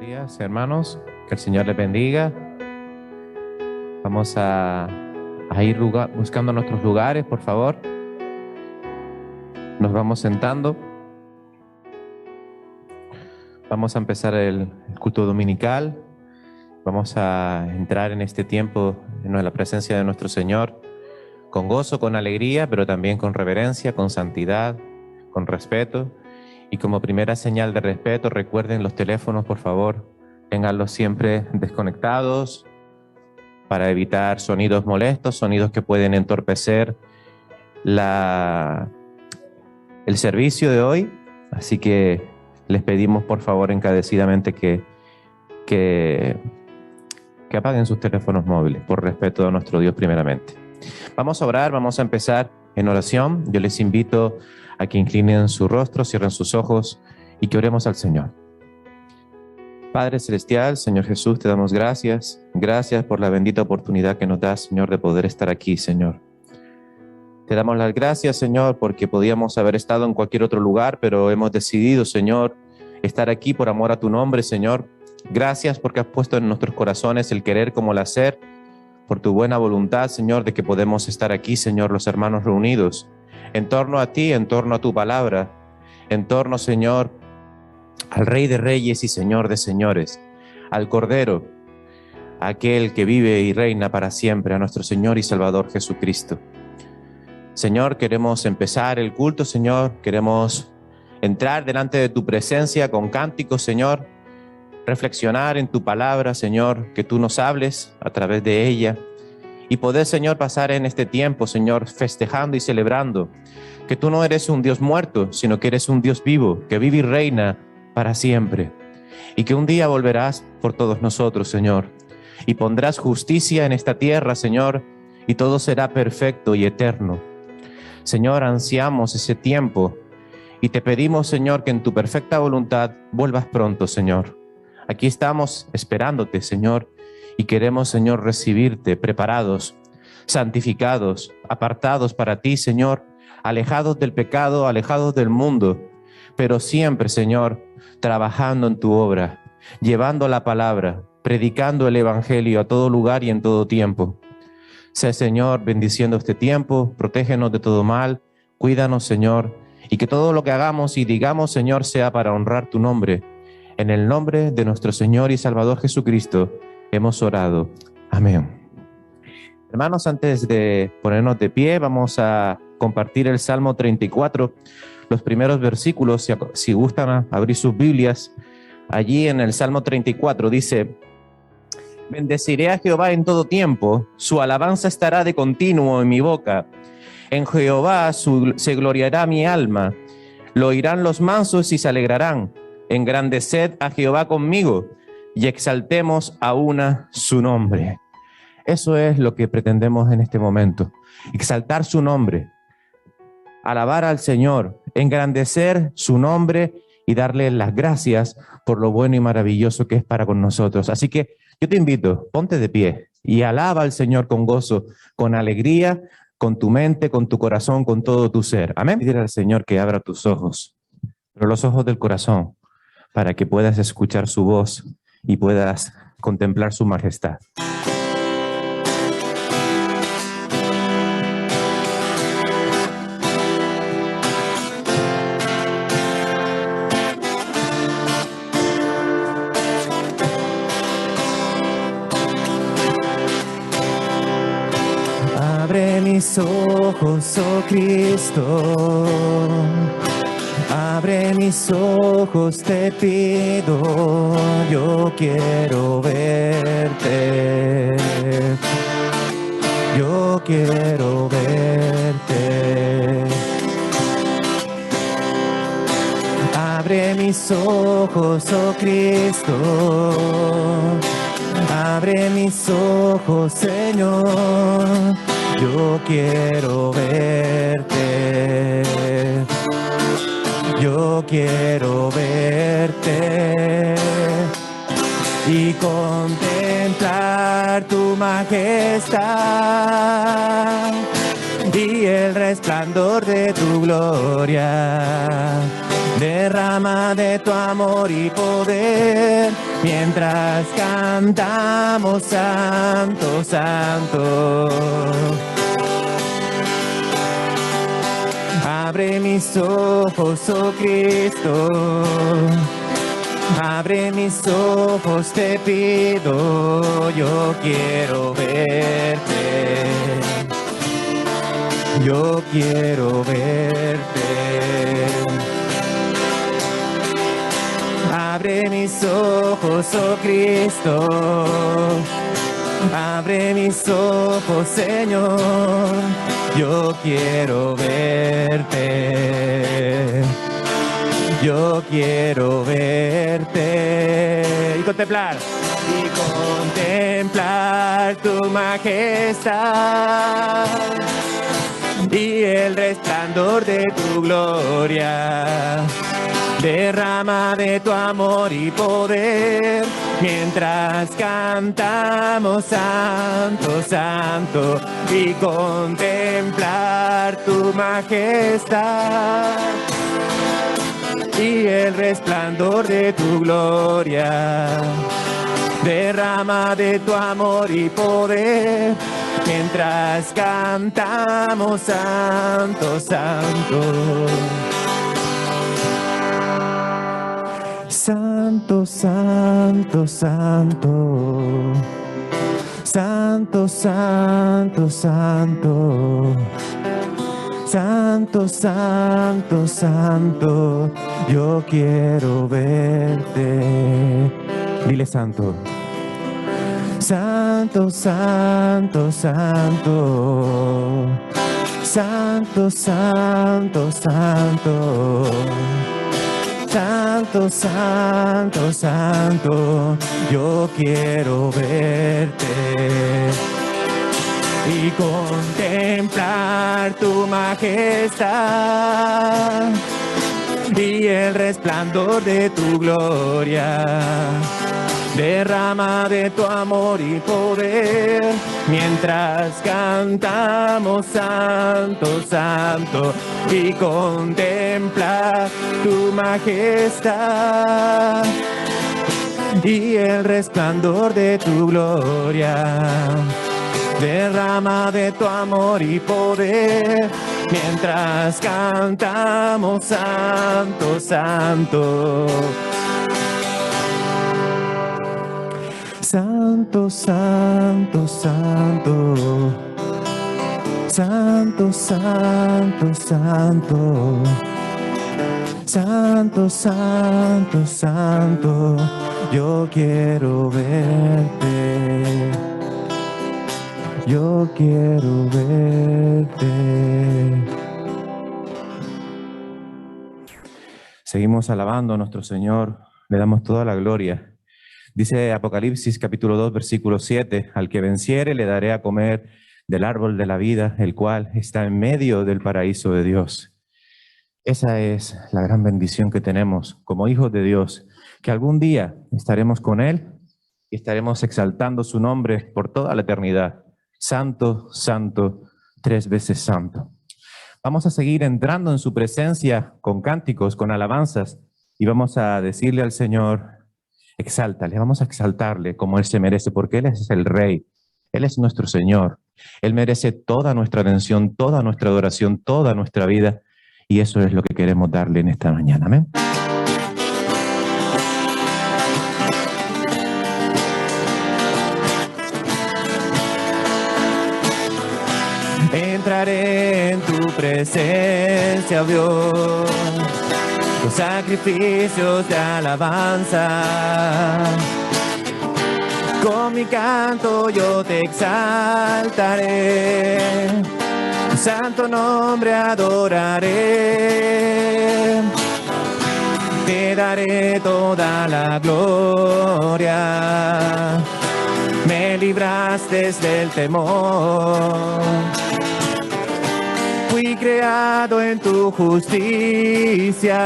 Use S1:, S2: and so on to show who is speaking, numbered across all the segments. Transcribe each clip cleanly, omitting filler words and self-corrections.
S1: días, hermanos. Que el Señor les bendiga. Vamos a ir buscando nuestros lugares, por favor. Nos vamos sentando. Vamos a empezar el culto dominical. Vamos a entrar en este tiempo en la presencia de nuestro Señor con gozo, con alegría, pero también con reverencia, con santidad, con respeto. Y como primera señal de respeto, recuerden los teléfonos, por favor, ténganlos siempre desconectados para evitar sonidos molestos, sonidos que pueden entorpecer el servicio de hoy. Así que les pedimos, por favor, encarecidamente que apaguen sus teléfonos móviles, por respeto a nuestro Dios primeramente. Vamos a orar, vamos a empezar en oración. Yo les invito a que inclinen su rostro, cierren sus ojos y que oremos al Señor. Padre Celestial, Señor Jesús, te damos gracias. Gracias por la bendita oportunidad que nos das, Señor, de poder estar aquí, Señor. Te damos las gracias, Señor, porque podíamos haber estado en cualquier otro lugar, pero hemos decidido, Señor, estar aquí por amor a tu nombre, Señor. Gracias porque has puesto en nuestros corazones el querer como el hacer, por tu buena voluntad, Señor, de que podemos estar aquí, Señor, los hermanos reunidos, en torno a ti, en torno a tu palabra, en torno, Señor, al Rey de Reyes y Señor de Señores, al Cordero, aquel que vive y reina para siempre, a nuestro Señor y Salvador Jesucristo. Señor, queremos empezar el culto, Señor, queremos entrar delante de tu presencia con cánticos, Señor, reflexionar en tu palabra, Señor, que tú nos hables a través de ella y poder, Señor, pasar en este tiempo, Señor, festejando y celebrando que tú no eres un Dios muerto, sino que eres un Dios vivo, que vive y reina para siempre, y que un día volverás por todos nosotros, Señor, y pondrás justicia en esta tierra, Señor, y todo será perfecto y eterno. Señor, ansiamos ese tiempo y te pedimos, Señor, que en tu perfecta voluntad vuelvas pronto, Señor. Aquí estamos esperándote, Señor, y queremos, Señor, recibirte preparados, santificados, apartados para ti, Señor, alejados del pecado, alejados del mundo, pero siempre, Señor, trabajando en tu obra, llevando la palabra, predicando el evangelio a todo lugar y en todo tiempo. Sé, Señor, bendiciendo este tiempo, protégenos de todo mal, cuídanos, Señor, y que todo lo que hagamos y digamos, Señor, sea para honrar tu nombre. En el nombre de nuestro Señor y Salvador Jesucristo hemos orado. Amén. Hermanos, antes de ponernos de pie, vamos a compartir el Salmo 34, los primeros versículos, si gustan abrir sus Biblias. Allí en el Salmo 34 dice: bendeciré a Jehová en todo tiempo, su alabanza estará de continuo en mi boca. En Jehová se gloriará mi alma, lo oirán los mansos y se alegrarán. Engrandeced a Jehová conmigo y exaltemos a una su nombre. Eso es lo que pretendemos en este momento, exaltar su nombre, alabar al Señor, engrandecer su nombre y darle las gracias por lo bueno y maravilloso que es para con nosotros. Así que yo te invito, ponte de pie y alaba al Señor con gozo, con alegría, con tu mente, con tu corazón, con todo tu ser. Amén. Pedir al Señor que abra tus ojos, pero los ojos del corazón, para que puedas escuchar su voz y puedas contemplar su majestad. Abre mis ojos, oh Cristo. Abre mis ojos, te pido, yo quiero verte. Yo quiero verte. Abre mis ojos, oh Cristo. Abre mis ojos, Señor. Yo quiero verte. Yo quiero verte y contemplar tu majestad y el resplandor de tu gloria. Derrama de tu amor y poder, mientras cantamos santo, santo. Abre mis ojos, oh Cristo, abre mis ojos, te pido, yo quiero verte, yo quiero verte. Abre mis ojos, oh Cristo, abre mis ojos, Señor, yo quiero verte, yo quiero verte y contemplar tu majestad y el resplandor de tu gloria. Derrama de tu amor y poder, mientras cantamos santo, santo, y contemplar tu majestad y el resplandor de tu gloria. Derrama de tu amor y poder, mientras cantamos santo, santo. Santo, santo, santo, santo, santo, santo, santo, santo, santo, yo quiero verte. Dile santo. Santo, santo, santo, santo, santo, santo. Santo, santo, santo, yo quiero verte y contemplar tu majestad y el resplandor de tu gloria. Derrama de tu amor y poder, mientras cantamos santo, santo, y contempla tu majestad y el resplandor de tu gloria. Derrama de tu amor y poder, mientras cantamos santo, santo. Santo, santo, santo, santo, santo, santo, santo, santo, santo, yo quiero verte, yo quiero verte. Seguimos alabando a nuestro Señor, le damos toda la gloria. Dice Apocalipsis capítulo 2, versículo 7, al que venciere le daré a comer del árbol de la vida, el cual está en medio del paraíso de Dios. Esa es la gran bendición que tenemos como hijos de Dios, que algún día estaremos con Él y estaremos exaltando su nombre por toda la eternidad. Santo, santo, 3 veces santo. Vamos a seguir entrando en su presencia con cánticos, con alabanzas, y vamos a decirle al Señor: exáltale, vamos a exaltarle como Él se merece, porque Él es el Rey, Él es nuestro Señor. Él merece toda nuestra atención, toda nuestra adoración, toda nuestra vida, y eso es lo que queremos darle en esta mañana. Amén. Entraré en tu presencia, oh Dios, con sacrificios de alabanza. Con mi canto yo te exaltaré, tu santo nombre adoraré. Te daré toda la gloria, me libraste del temor. Fui Fui creado en tu justicia.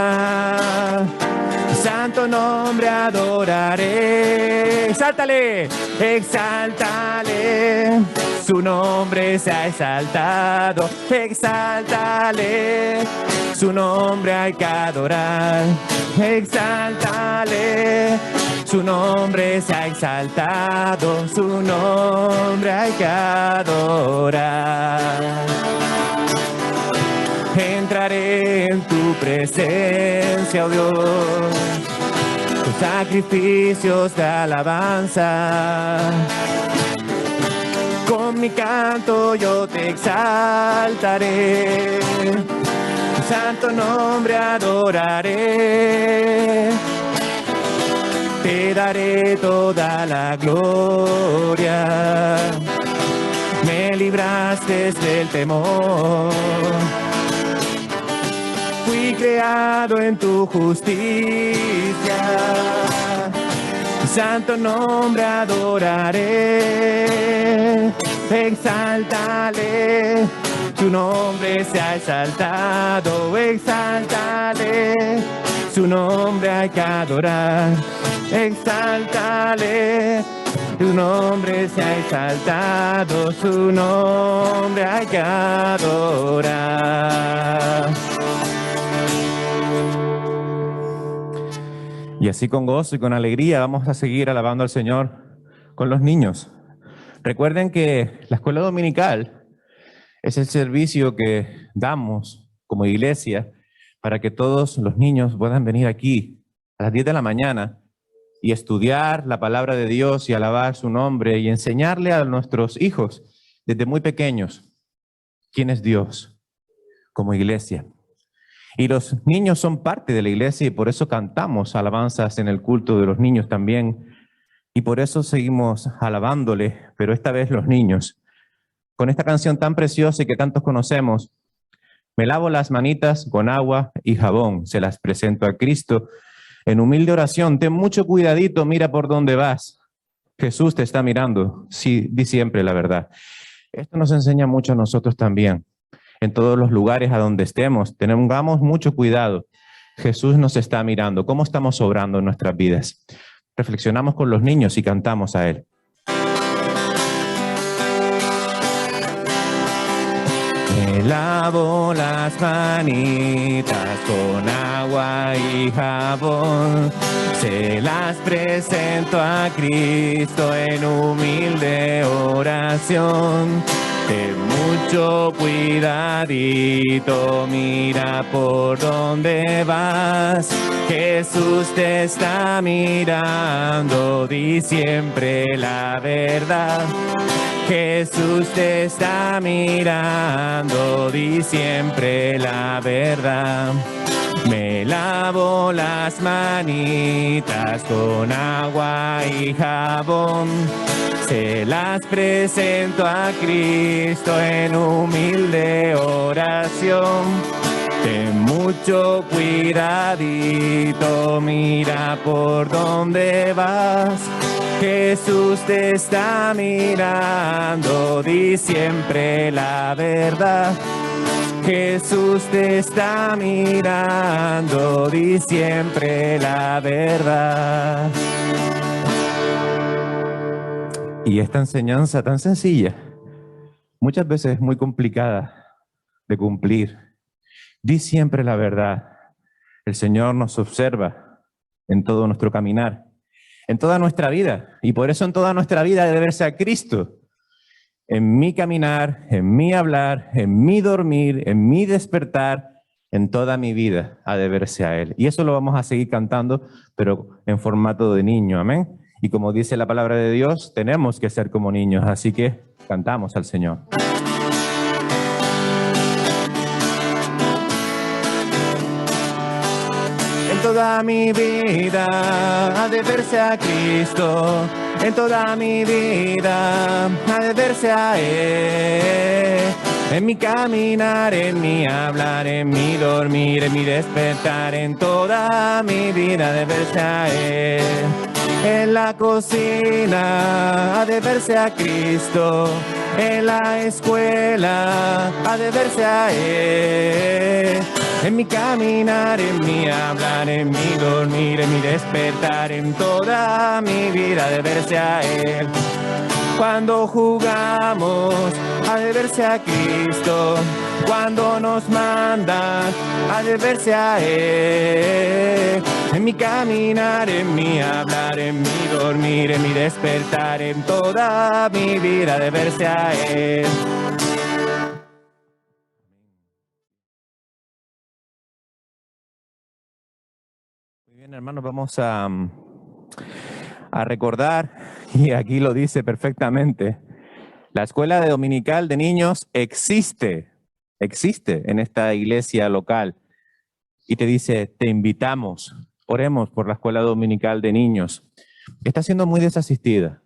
S1: Santo nombre adoraré. Exáltale, exáltale. Su nombre se ha exaltado. Exáltale. Su nombre hay que adorar. Exáltale. Su nombre se ha exaltado. Su nombre hay que adorar. Entraré en tu presencia, oh Dios, con sacrificios de alabanza. Con mi canto yo te exaltaré, tu santo nombre adoraré. Te daré toda la gloria, me libraste del temor. Fui creado en tu justicia, tu santo nombre adoraré. Exáltale, tu nombre se ha exaltado. Exáltale, su nombre hay que adorar. Exáltale, tu nombre se ha exaltado. Su nombre hay que adorar. Y así con gozo y con alegría vamos a seguir alabando al Señor con los niños. Recuerden que la escuela dominical es el servicio que damos como iglesia para que todos los niños puedan venir aquí a las 10 de la mañana y estudiar la palabra de Dios y alabar su nombre y enseñarle a nuestros hijos desde muy pequeños quién es Dios como iglesia. Y los niños son parte de la iglesia y por eso cantamos alabanzas en el culto de los niños también. Y por eso seguimos alabándole, pero esta vez los niños. Con esta canción tan preciosa y que tantos conocemos, me lavo las manitas con agua y jabón, se las presento a Cristo. En humilde oración, ten mucho cuidadito, mira por dónde vas. Jesús te está mirando, sí, di siempre la verdad. Esto nos enseña mucho a nosotros también. En todos los lugares a donde estemos, tengamos mucho cuidado. Jesús nos está mirando. ¿Cómo estamos obrando en nuestras vidas? Reflexionamos con los niños y cantamos a Él. Me lavo las manitas con agua y jabón. Se las presento a Cristo en humilde oración. Ten mucho cuidadito, mira por dónde vas. Jesús te está mirando, di siempre la verdad. Jesús te está mirando, di siempre la verdad. Me lavo las manitas con agua y jabón. Se las presento a Cristo en humilde oración. Ten mucho cuidadito, mira por dónde vas. Jesús te está mirando, di siempre la verdad. Jesús te está mirando, di siempre la verdad. Y esta enseñanza tan sencilla, muchas veces muy complicada de cumplir. Di siempre la verdad. El Señor nos observa en todo nuestro caminar, en toda nuestra vida. Y por eso en toda nuestra vida debe verse a Cristo. En mi caminar, en mi hablar, en mi dormir, en mi despertar, en toda mi vida ha de verse a Él. Y eso lo vamos a seguir cantando, pero en formato de niño, amén. Y como dice la palabra de Dios, tenemos que ser como niños, así que cantamos al Señor. En toda mi vida ha de verse a Cristo. En toda mi vida ha de verse a Él. En mi caminar, en mi hablar, en mi dormir, en mi despertar, en toda mi vida ha de verse a Él. En la cocina ha de verse a Cristo. En la escuela ha de verse a Él. En mi caminar, en mi hablar, en mi dormir, en mi despertar, en toda mi vida ha de verse a Él. Cuando jugamos, ha de verse a Cristo. Cuando nos mandan, ha de verse a Él. En mi caminar, en mi hablar, en mi dormir, en mi despertar, en toda mi vida ha de verse a Él. Muy bien, hermanos, vamos a recordar, y aquí lo dice perfectamente, la escuela de dominical de niños existe en esta iglesia local. Y te dice, te invitamos, oremos por la escuela dominical de niños. Está siendo muy desasistida.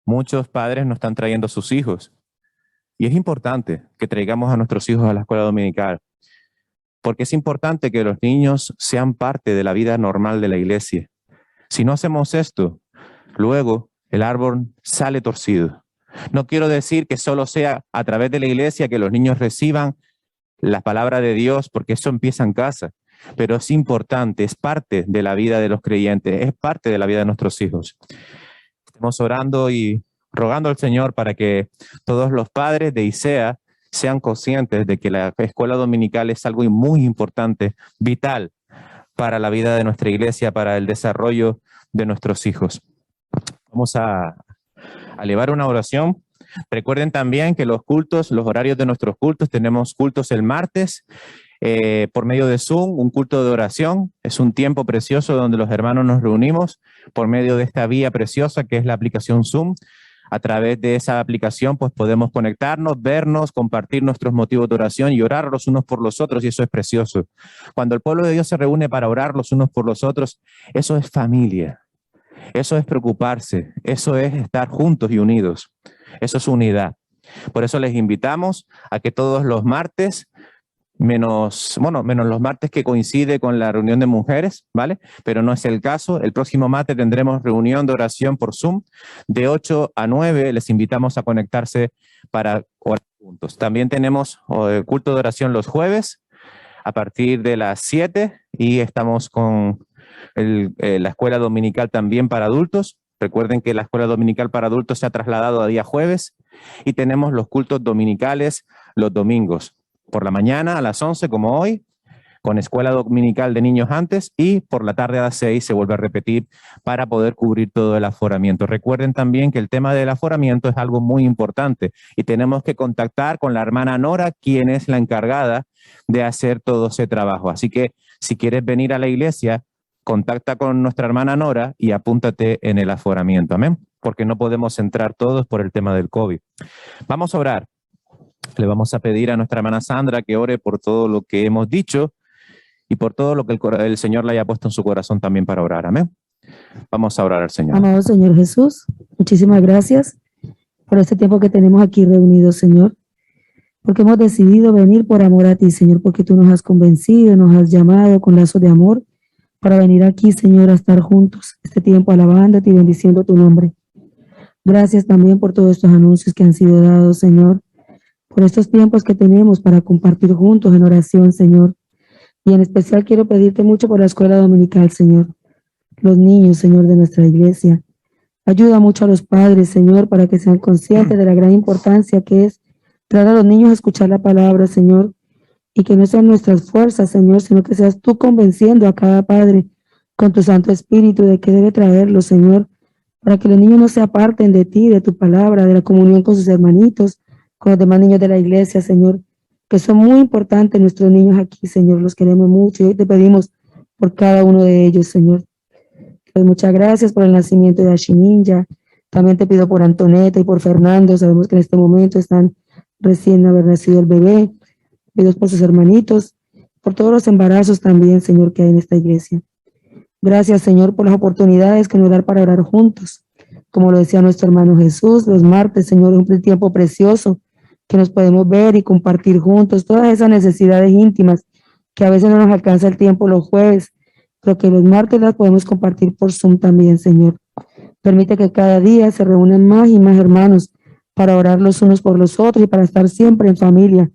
S1: Muchos padres no están trayendo a sus hijos. Y es importante que traigamos a nuestros hijos a la escuela dominical, porque es importante que los niños sean parte de la vida normal de la iglesia. Si no hacemos esto, luego el árbol sale torcido. No quiero decir que solo sea a través de la iglesia que los niños reciban la palabra de Dios, porque eso empieza en casa, pero es importante, es parte de la vida de los creyentes, es parte de la vida de nuestros hijos. Estamos orando y rogando al Señor para que todos los padres de ISEA sean conscientes de que la escuela dominical es algo muy importante, vital para la vida de nuestra iglesia, para el desarrollo de nuestros hijos. Vamos a elevar una oración. Recuerden también que los cultos, los horarios de nuestros cultos, tenemos cultos el martes por medio de Zoom, un culto de oración. Es un tiempo precioso donde los hermanos nos reunimos por medio de esta vía preciosa que es la aplicación Zoom. A través de esa aplicación pues podemos conectarnos, vernos, compartir nuestros motivos de oración y orar los unos por los otros, y eso es precioso. Cuando el pueblo de Dios se reúne para orar los unos por los otros, eso es familia, eso es preocuparse, eso es estar juntos y unidos, eso es unidad. Por eso les invitamos a que todos los martes, menos los martes que coincide con la reunión de mujeres, ¿vale? Pero no es el caso. El próximo martes tendremos reunión de oración por Zoom de 8 a 9. Les invitamos a conectarse para orar juntos. También tenemos culto de oración los jueves a partir de las 7 y estamos con la escuela dominical también para adultos. Recuerden que la escuela dominical para adultos se ha trasladado a día jueves y tenemos los cultos dominicales los domingos. Por la mañana a las 11 como hoy, con escuela dominical de niños antes, y por la tarde a las 6 se vuelve a repetir para poder cubrir todo el aforamiento. Recuerden también que el tema del aforamiento es algo muy importante y tenemos que contactar con la hermana Nora, quien es la encargada de hacer todo ese trabajo. Así que si quieres venir a la iglesia, contacta con nuestra hermana Nora y apúntate en el aforamiento. Amén. Porque no podemos entrar todos por el tema del COVID. Vamos a orar. Le vamos a pedir a nuestra hermana Sandra que ore por todo lo que hemos dicho y por todo lo que el Señor le haya puesto en su corazón también para orar. Amén. Vamos a orar al Señor.
S2: Amado Señor Jesús, muchísimas gracias por este tiempo que tenemos aquí reunidos, Señor, porque hemos decidido venir por amor a ti, Señor, porque tú nos has convencido, nos has llamado con lazos de amor para venir aquí, Señor, a estar juntos este tiempo alabándote y bendiciendo tu nombre. Gracias también por todos estos anuncios que han sido dados, Señor, por estos tiempos que tenemos para compartir juntos en oración, Señor. Y en especial quiero pedirte mucho por la escuela dominical, Señor. Los niños, Señor, de nuestra iglesia. Ayuda mucho a los padres, Señor, para que sean conscientes de la gran importancia que es traer a los niños a escuchar la palabra, Señor, y que no sean nuestras fuerzas, Señor, sino que seas tú convenciendo a cada padre con tu Santo Espíritu de que debe traerlos, Señor, para que los niños no se aparten de ti, de tu palabra, de la comunión con sus hermanitos, con los demás niños de la iglesia, Señor, que son muy importantes nuestros niños aquí, Señor, los queremos mucho y hoy te pedimos por cada uno de ellos, Señor. Pues muchas gracias por el nacimiento de Ashininja. También te pido por Antoneta y por Fernando. Sabemos que en este momento están recién haber nacido el bebé. Pido por sus hermanitos, por todos los embarazos también, Señor, que hay en esta iglesia. Gracias, Señor, por las oportunidades que nos dan para orar juntos. Como lo decía nuestro hermano Jesús, los martes, Señor, es un tiempo precioso que nos podemos ver y compartir juntos todas esas necesidades íntimas que a veces no nos alcanza el tiempo los jueves, pero que los martes las podemos compartir por Zoom también, Señor. Permite que cada día se reúnan más y más hermanos para orar los unos por los otros y para estar siempre en familia,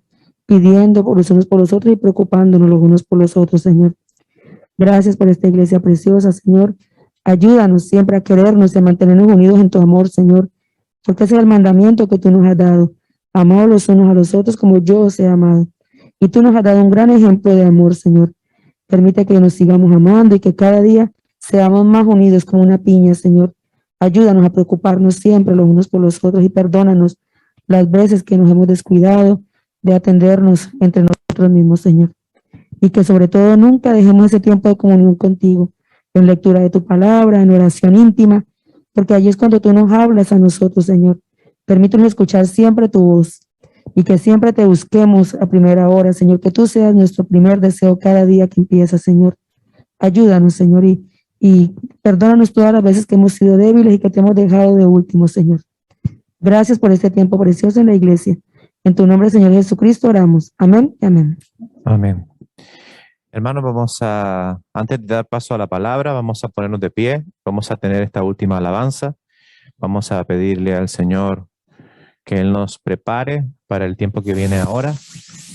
S2: pidiendo por los unos por los otros y preocupándonos los unos por los otros, Señor. Gracias por esta iglesia preciosa, Señor. Ayúdanos siempre a querernos y a mantenernos unidos en tu amor, Señor, porque ese es el mandamiento que tú nos has dado. Amar los unos a los otros como yo os he amado. Y tú nos has dado un gran ejemplo de amor, Señor. Permite que nos sigamos amando y que cada día seamos más unidos como una piña, Señor. Ayúdanos a preocuparnos siempre los unos por los otros y perdónanos las veces que nos hemos descuidado de atendernos entre nosotros mismos, Señor. Y que sobre todo nunca dejemos ese tiempo de comunión contigo, en lectura de tu palabra, en oración íntima, porque allí es cuando tú nos hablas a nosotros, Señor. Permítanos escuchar siempre tu voz y que siempre te busquemos a primera hora, Señor, que tú seas nuestro primer deseo cada día que empieza, Señor. Ayúdanos, Señor, y perdónanos todas las veces que hemos sido débiles y que te hemos dejado de último, Señor. Gracias por este tiempo precioso en la iglesia. En tu nombre, Señor Jesucristo, oramos. Amén y amén.
S1: Amén. Hermanos, antes de dar paso a la palabra, vamos a ponernos de pie, vamos a tener esta última alabanza, vamos a pedirle al Señor que Él nos prepare para el tiempo que viene ahora,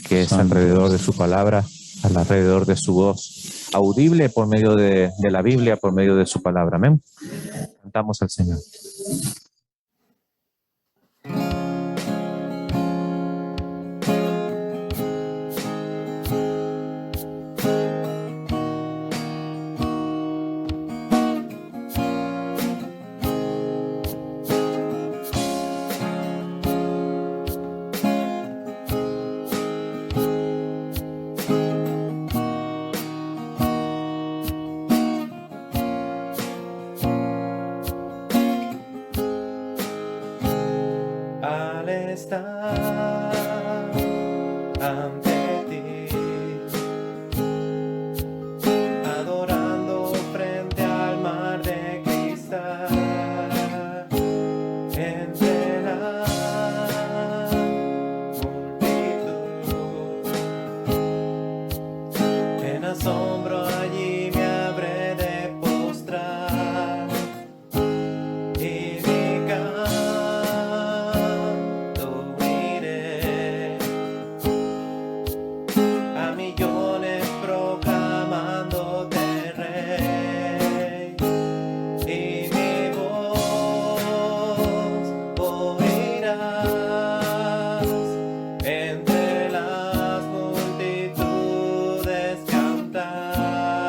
S1: que es alrededor de su palabra, alrededor de su voz, audible por medio de la Biblia, por medio de su palabra. Amén. Cantamos al Señor.
S3: Entre las multitudes cantar.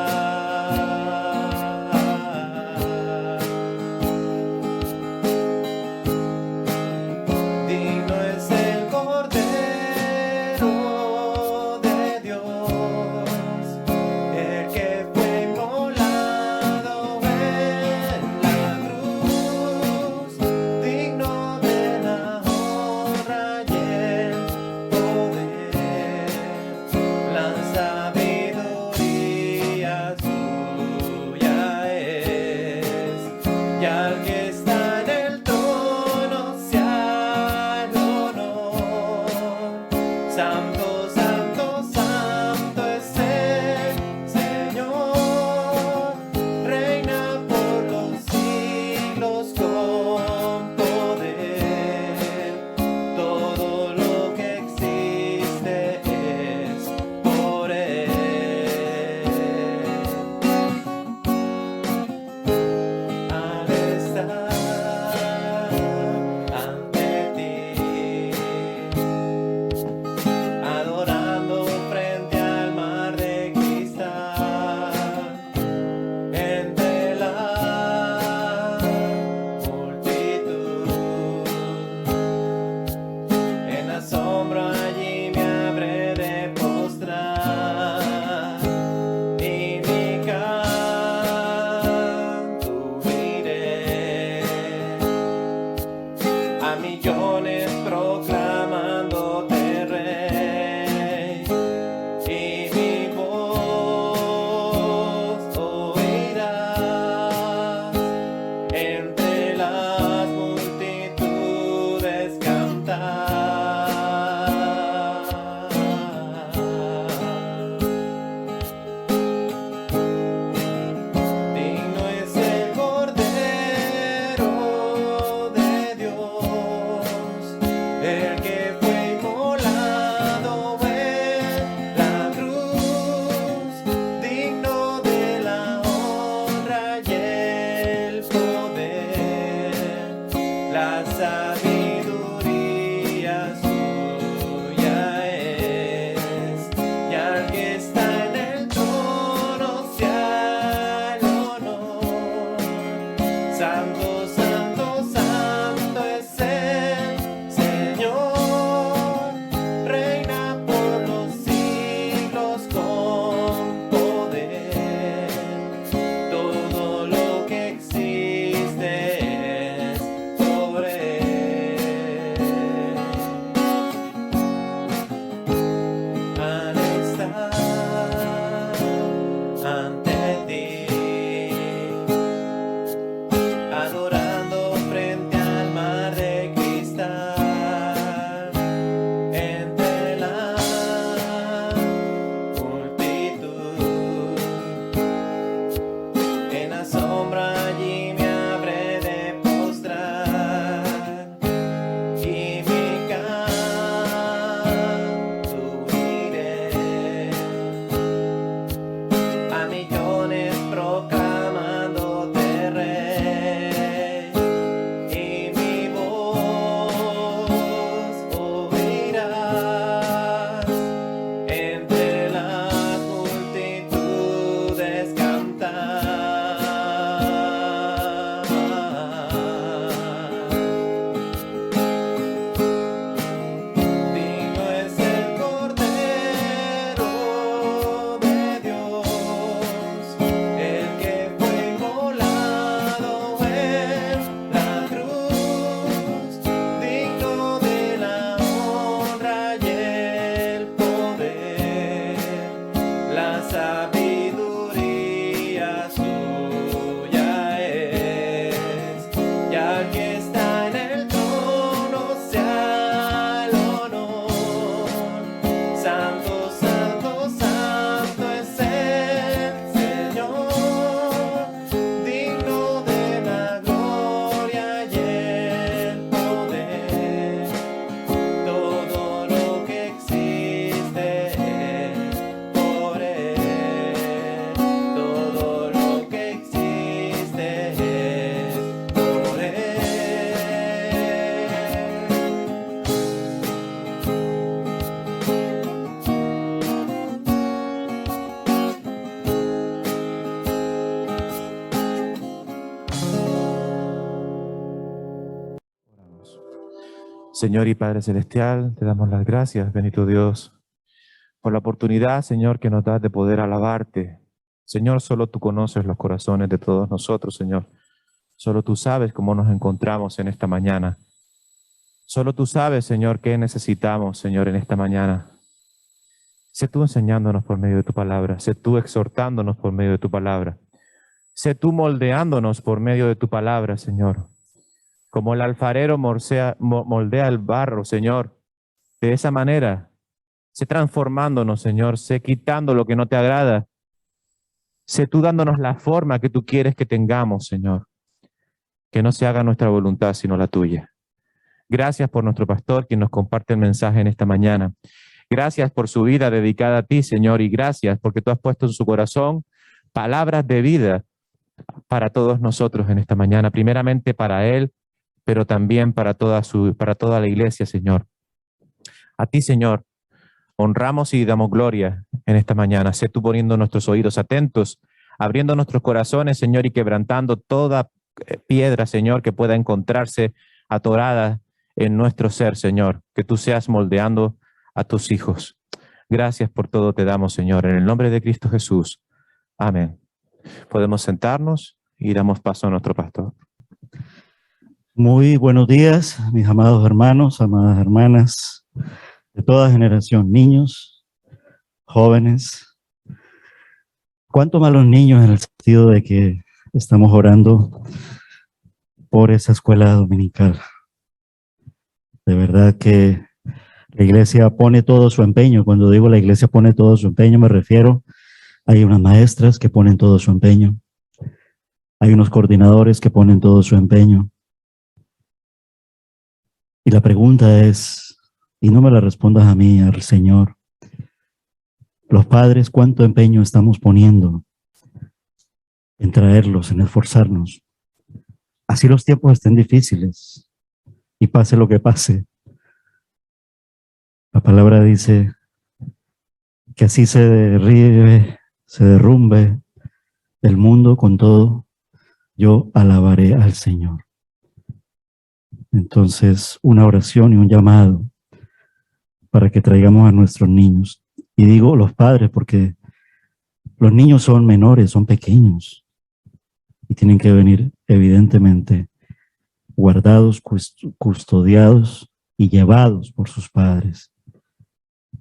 S1: Señor y Padre Celestial, te damos las gracias, bendito Dios, por la oportunidad, Señor, que nos das de poder alabarte. Señor, solo tú conoces los corazones de todos nosotros, Señor. Solo tú sabes cómo nos encontramos en esta mañana. Solo tú sabes, Señor, qué necesitamos, Señor, en esta mañana. Sé tú enseñándonos por medio de tu palabra. Sé tú exhortándonos por medio de tu palabra. Sé tú moldeándonos por medio de tu palabra, Señor. Como el alfarero moldea el barro, Señor. De esa manera, sé transformándonos, Señor. Sé quitando lo que no te agrada. Sé tú dándonos la forma que tú quieres que tengamos, Señor. Que no se haga nuestra voluntad, sino la tuya. Gracias por nuestro pastor, quien nos comparte el mensaje en esta mañana. Gracias por su vida dedicada a ti, Señor, y gracias porque tú has puesto en su corazón palabras de vida para todos nosotros en esta mañana. Primeramente para él, pero también para toda la iglesia, Señor. A ti, Señor, honramos y damos gloria en esta mañana. Sé tú poniendo nuestros oídos atentos, abriendo nuestros corazones, Señor, y quebrantando toda piedra, Señor, que pueda encontrarse atorada en nuestro ser, Señor. Que tú seas moldeando a tus hijos. Gracias por todo te damos, Señor, en el nombre de Cristo Jesús. Amén. Podemos sentarnos y damos paso a nuestro pastor.
S3: Muy buenos días, mis amados hermanos, amadas hermanas de toda generación, niños, jóvenes. ¿Cuánto más los niños en el sentido de que estamos orando por esa escuela dominical? De verdad que la iglesia pone todo su empeño. Cuando digo la iglesia pone todo su empeño, me refiero, hay unas maestras que ponen todo su empeño. Hay unos coordinadores que ponen todo su empeño. Y la pregunta es, y no me la respondas a mí, al Señor, los padres, ¿cuánto empeño estamos poniendo en traerlos, en esforzarnos? Así los tiempos estén difíciles y pase lo que pase. La palabra dice que así se derrumbe el mundo, con todo, yo alabaré al Señor. Entonces, una oración y un llamado para que traigamos a nuestros niños. Y digo los padres porque los niños son menores, son pequeños y tienen que venir evidentemente guardados, custodiados y llevados por sus padres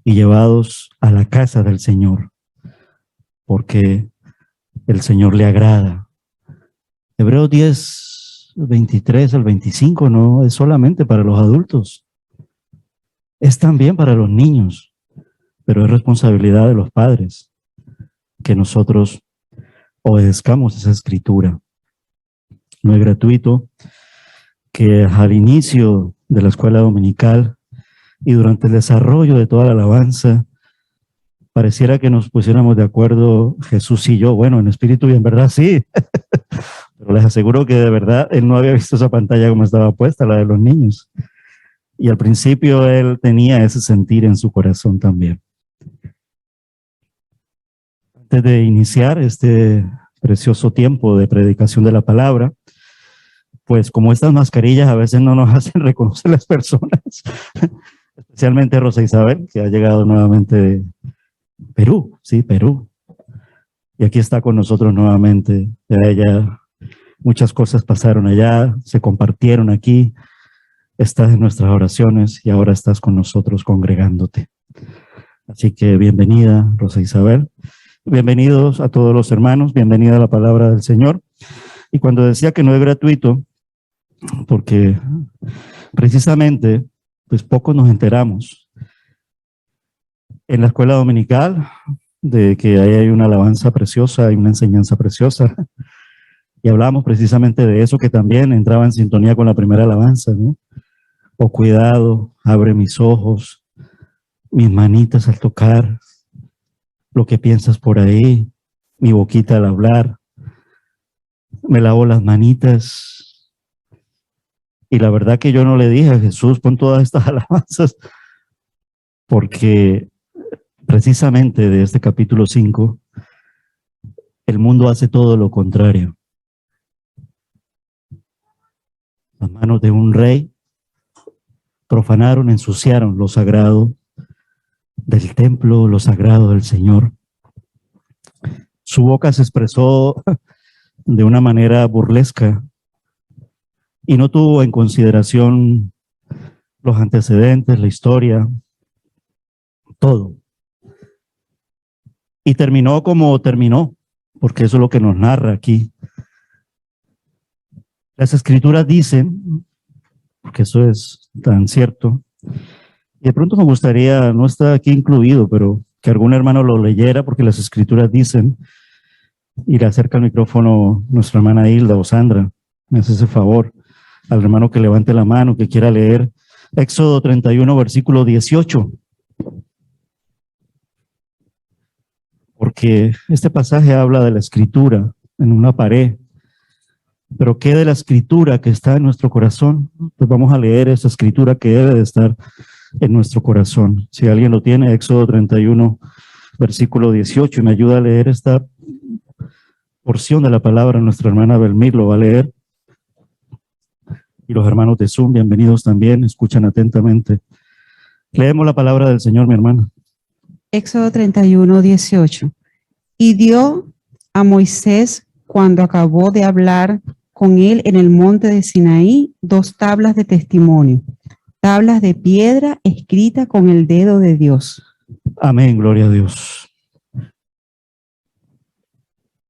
S3: y llevados a la casa del Señor, porque el Señor le agrada. Hebreos 10, 23 al 25 no es solamente para los adultos, es también para los niños, pero es responsabilidad de los padres que nosotros obedezcamos esa escritura. No es gratuito que al inicio de la escuela dominical y durante el desarrollo de toda la alabanza pareciera que nos pusiéramos de acuerdo Jesús y yo. Bueno, en espíritu y en verdad sí, pero les aseguro que de verdad él no había visto esa pantalla como estaba puesta, la de los niños. Y al principio él tenía ese sentir en su corazón también. Antes de iniciar este precioso tiempo de predicación de la palabra, pues como estas mascarillas a veces no nos hacen reconocer las personas, especialmente Rosa Isabel, que ha llegado nuevamente de Perú, sí, Perú. Y aquí está con nosotros nuevamente. Ella, muchas cosas pasaron allá, se compartieron aquí, estás en nuestras oraciones y ahora estás con nosotros congregándote. Así que bienvenida, Rosa Isabel. Bienvenidos a todos los hermanos, bienvenida a la palabra del Señor. Y cuando decía que no es gratuito, porque precisamente, pues pocos nos enteramos en la escuela dominical de que ahí hay una alabanza preciosa y una enseñanza preciosa. Y hablamos precisamente de eso que también entraba en sintonía con la primera alabanza, ¿no? Oh, cuidado, abre mis ojos, mis manitas al tocar, lo que piensas por ahí, mi boquita al hablar, me lavo las manitas. Y la verdad que yo no le dije a Jesús, pon todas estas alabanzas, porque precisamente de este capítulo 5, el mundo hace todo lo contrario. Las manos de un rey profanaron, ensuciaron lo sagrado del templo, lo sagrado del Señor. Su boca se expresó de una manera burlesca y no tuvo en consideración los antecedentes, la historia, todo. Y terminó como terminó, porque eso es lo que nos narra aquí. Las escrituras dicen, porque eso es tan cierto, y de pronto me gustaría, no está aquí incluido, pero que algún hermano lo leyera, porque las escrituras dicen, y le acerca el micrófono nuestra hermana Hilda o Sandra, me hace ese favor, al hermano que levante la mano, que quiera leer Éxodo 31, versículo 18. Porque este pasaje habla de la escritura en una pared, pero ¿qué de la escritura que está en nuestro corazón? Pues vamos a leer esa escritura que debe de estar en nuestro corazón. Si alguien lo tiene, Éxodo 31, versículo 18, y me ayuda a leer esta porción de la palabra, nuestra hermana Belmir lo va a leer. Y los hermanos de Zoom, bienvenidos también, escuchan atentamente. Leemos la palabra del Señor, mi hermana.
S4: Éxodo 31, 18. Y dio a Moisés, cuando acabó de hablar con él en el monte de Sinaí, 2 tablas de testimonio, tablas de piedra escritas con el dedo de Dios.
S3: Amén, gloria a Dios.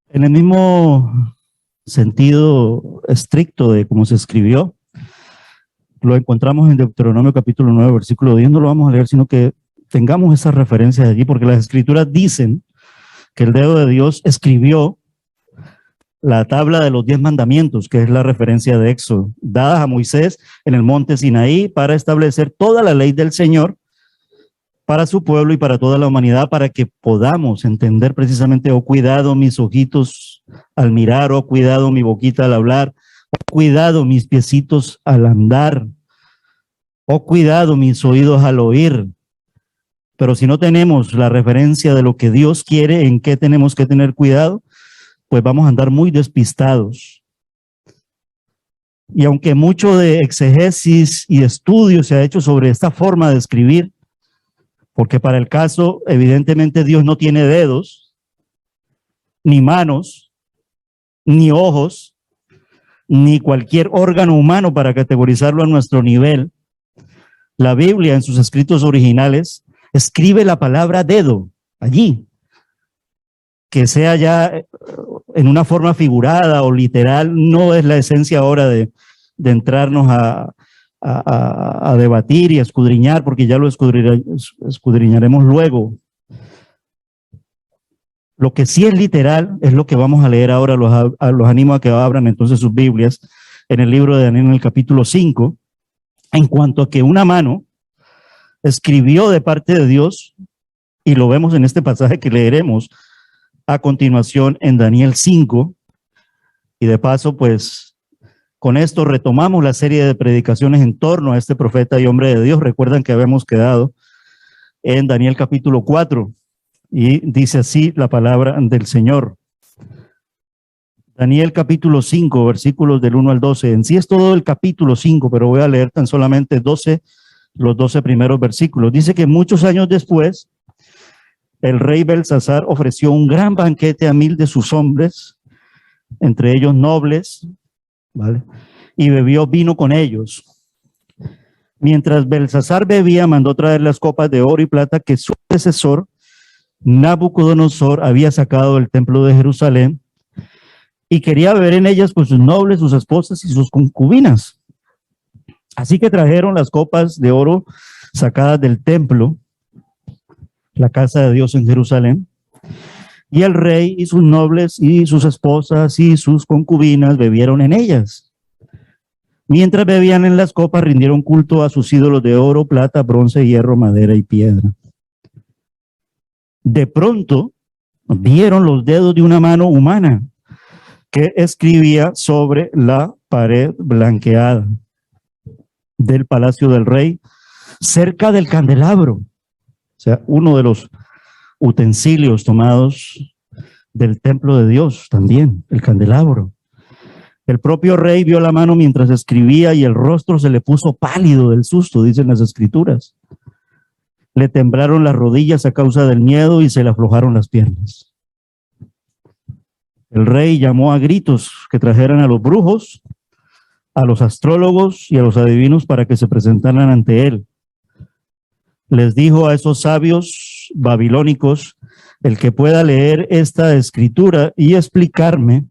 S3: En el mismo sentido estricto de cómo se escribió, lo encontramos en Deuteronomio capítulo 9, versículo 10, no lo vamos a leer, sino que tengamos esas referencias allí, porque las escrituras dicen que el dedo de Dios escribió la tabla de los 10 mandamientos, que es la referencia de Éxodo, dadas a Moisés en el monte Sinaí para establecer toda la ley del Señor para su pueblo y para toda la humanidad, para que podamos entender precisamente, oh cuidado mis ojitos al mirar, oh cuidado mi boquita al hablar, oh cuidado mis piecitos al andar, oh cuidado mis oídos al oír. Pero si no tenemos la referencia de lo que Dios quiere, en qué tenemos que tener cuidado, pues vamos a andar muy despistados. Y aunque mucho de exegesis y estudio se ha hecho sobre esta forma de escribir, porque para el caso, evidentemente Dios no tiene dedos, ni manos, ni ojos, ni cualquier órgano humano para categorizarlo a nuestro nivel. La Biblia en sus escritos originales escribe la palabra dedo allí, que sea ya en una forma figurada o literal, no es la esencia ahora de entrarnos a debatir y a escudriñar, porque ya lo escudriñaremos luego. Lo que sí es literal es lo que vamos a leer ahora. Los animo a que abran entonces sus Biblias en el libro de Daniel en el capítulo 5, en cuanto a que una mano escribió de parte de Dios, y lo vemos en este pasaje que leeremos a continuación en Daniel 5, y de paso pues con esto retomamos la serie de predicaciones en torno a este profeta y hombre de Dios. Recuerdan que habíamos quedado en Daniel capítulo 4 y dice así la palabra del Señor. Daniel capítulo 5, versículos del 1 al 12. En sí es todo el capítulo 5, pero voy a leer tan solamente los 12 primeros versículos. Dice que muchos años después, el rey Belsasar ofreció un gran banquete a 1000 de sus hombres, entre ellos nobles, ¿vale? Y bebió vino con ellos. Mientras Belsasar bebía, mandó traer las copas de oro y plata que su predecesor, Nabucodonosor, había sacado del templo de Jerusalén, y quería beber en ellas con sus nobles, sus esposas y sus concubinas. Así que trajeron las copas de oro sacadas del templo, la casa de Dios en Jerusalén, y el rey y sus nobles y sus esposas y sus concubinas bebieron en ellas. Mientras bebían en las copas, rindieron culto a sus ídolos de oro, plata, bronce, hierro, madera y piedra. De pronto vieron los dedos de una mano humana que escribía sobre la pared blanqueada del palacio del rey, cerca del candelabro, o sea, uno de los utensilios tomados del templo de Dios también, el candelabro. El propio rey vio la mano mientras escribía y el rostro se le puso pálido del susto, dicen las escrituras. Le temblaron las rodillas a causa del miedo y se le aflojaron las piernas. El rey llamó a gritos que trajeran a los brujos, a los astrólogos y a los adivinos para que se presentaran ante él. Les dijo a esos sabios babilónicos: el que pueda leer esta escritura y explicarme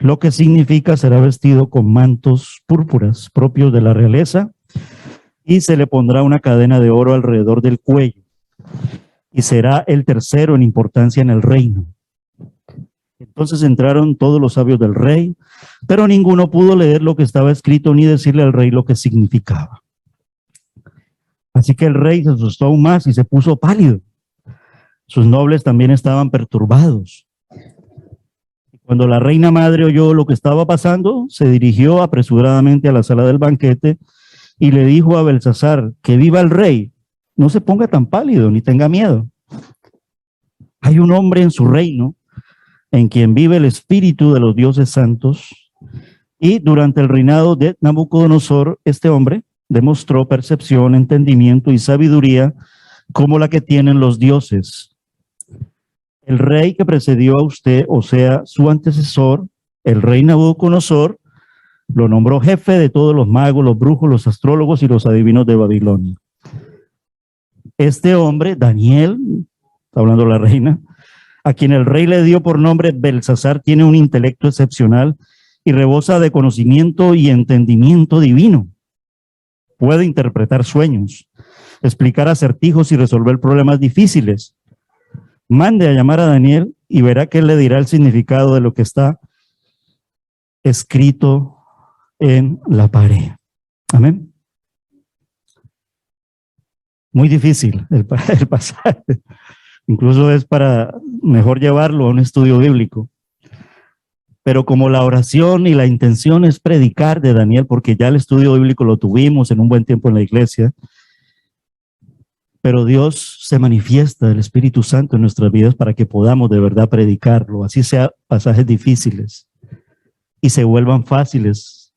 S3: lo que significa será vestido con mantos púrpuras propios de la realeza y se le pondrá una cadena de oro alrededor del cuello y será el tercero en importancia en el reino. Entonces entraron todos los sabios del rey, pero ninguno pudo leer lo que estaba escrito ni decirle al rey lo que significaba. Así que el rey se asustó aún más y se puso pálido. Sus nobles también estaban perturbados. Cuando la reina madre oyó lo que estaba pasando, se dirigió apresuradamente a la sala del banquete y le dijo a Belsasar: que viva el rey, no se ponga tan pálido ni tenga miedo. Hay un hombre en su reino en quien vive el espíritu de los dioses santos, y durante el reinado de Nabucodonosor, este hombre demostró percepción, entendimiento y sabiduría como la que tienen los dioses. El rey que precedió a usted, o sea, su antecesor, el rey Nabucodonosor, lo nombró jefe de todos los magos, los brujos, los astrólogos y los adivinos de Babilonia. Este hombre, Daniel, está hablando la reina, a quien el rey le dio por nombre Belsasar, tiene un intelecto excepcional y rebosa de conocimiento y entendimiento divino. Puede interpretar sueños, explicar acertijos y resolver problemas difíciles. Mande a llamar a Daniel y verá que él le dirá el significado de lo que está escrito en la pared. Amén. Muy difícil el pasaje. Incluso es para mejor llevarlo a un estudio bíblico. Pero como la oración y la intención es predicar de Daniel, porque ya el estudio bíblico lo tuvimos en un buen tiempo en la iglesia, pero Dios se manifiesta, el Espíritu Santo en nuestras vidas para que podamos de verdad predicarlo, así sea pasajes difíciles y se vuelvan fáciles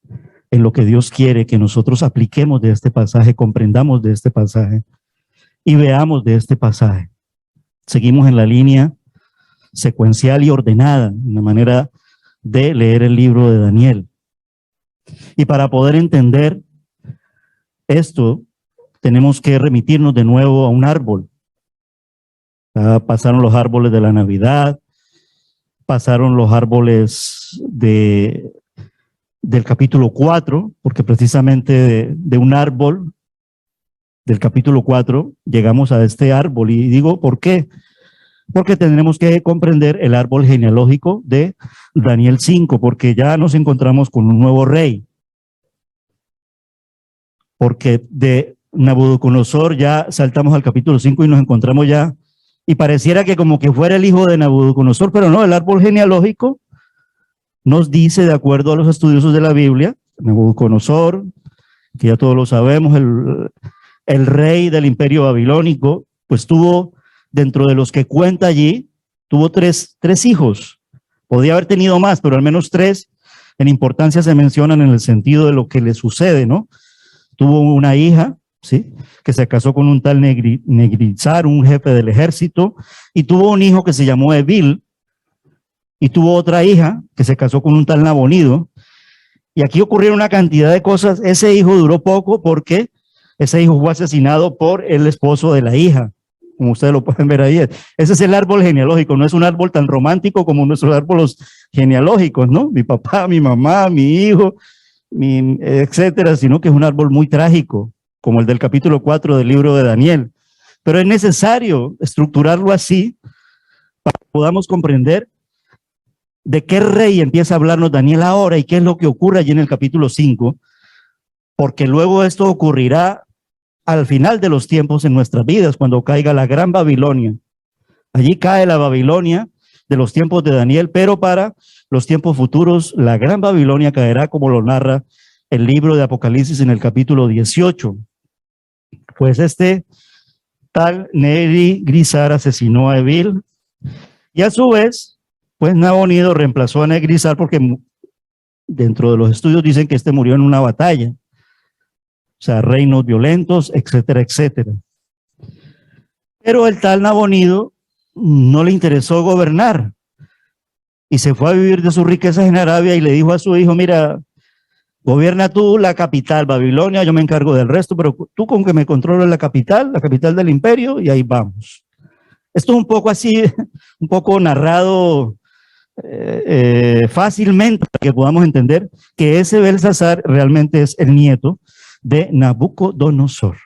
S3: en lo que Dios quiere que nosotros apliquemos de este pasaje, comprendamos de este pasaje y veamos de este pasaje. Seguimos en la línea secuencial y ordenada, en la manera de leer el libro de Daniel. Y para poder entender esto, tenemos que remitirnos de nuevo a un árbol. Pasaron los árboles de la Navidad, pasaron los árboles del capítulo 4, porque precisamente de un árbol del capítulo 4 llegamos a este árbol. Y digo, ¿por qué? Porque tendremos que comprender el árbol genealógico de Daniel 5, porque ya nos encontramos con un nuevo rey. Porque de Nabucodonosor ya saltamos al capítulo 5 y nos encontramos ya, y pareciera que como que fuera el hijo de Nabucodonosor, pero no, el árbol genealógico nos dice, de acuerdo a los estudiosos de la Biblia, Nabucodonosor, que ya todos lo sabemos, el rey del imperio babilónico, pues tuvo, dentro de los que cuenta allí, tuvo tres hijos. Podía haber tenido más, pero al menos 3 en importancia se mencionan en el sentido de lo que le sucede, ¿no? Tuvo una hija, ¿sí?, que se casó con un tal Negrizar, un jefe del ejército, y tuvo un hijo que se llamó Evil, y tuvo otra hija que se casó con un tal Nabonido. Y aquí ocurrieron una cantidad de cosas. Ese hijo duró poco porque ese hijo fue asesinado por el esposo de la hija, como ustedes lo pueden ver ahí. Ese es el árbol genealógico, no es un árbol tan romántico como nuestros árboles genealógicos, ¿no? Mi papá, mi mamá, mi hijo, etcétera, sino que es un árbol muy trágico, como el del capítulo 4 del libro de Daniel. Pero es necesario estructurarlo así para que podamos comprender de qué rey empieza a hablarnos Daniel ahora y qué es lo que ocurre allí en el capítulo 5, porque luego esto ocurrirá al final de los tiempos en nuestras vidas, cuando caiga la gran Babilonia. Allí cae la Babilonia de los tiempos de Daniel, pero para los tiempos futuros, la gran Babilonia caerá como lo narra el libro de Apocalipsis en el capítulo 18. Pues este tal Negrizar asesinó a Evil, y a su vez, pues Nabonido reemplazó a Negrizar porque dentro de los estudios dicen que este murió en una batalla. O sea, reinos violentos, etcétera, etcétera. Pero el tal Nabonido no le interesó gobernar y se fue a vivir de sus riquezas en Arabia y le dijo a su hijo, mira, gobierna tú la capital, Babilonia, yo me encargo del resto, pero tú con que me controles la capital del imperio, y ahí vamos. Esto es un poco así, un poco narrado fácilmente para que podamos entender que ese Belsasar realmente es el nieto de Nabucodonosor.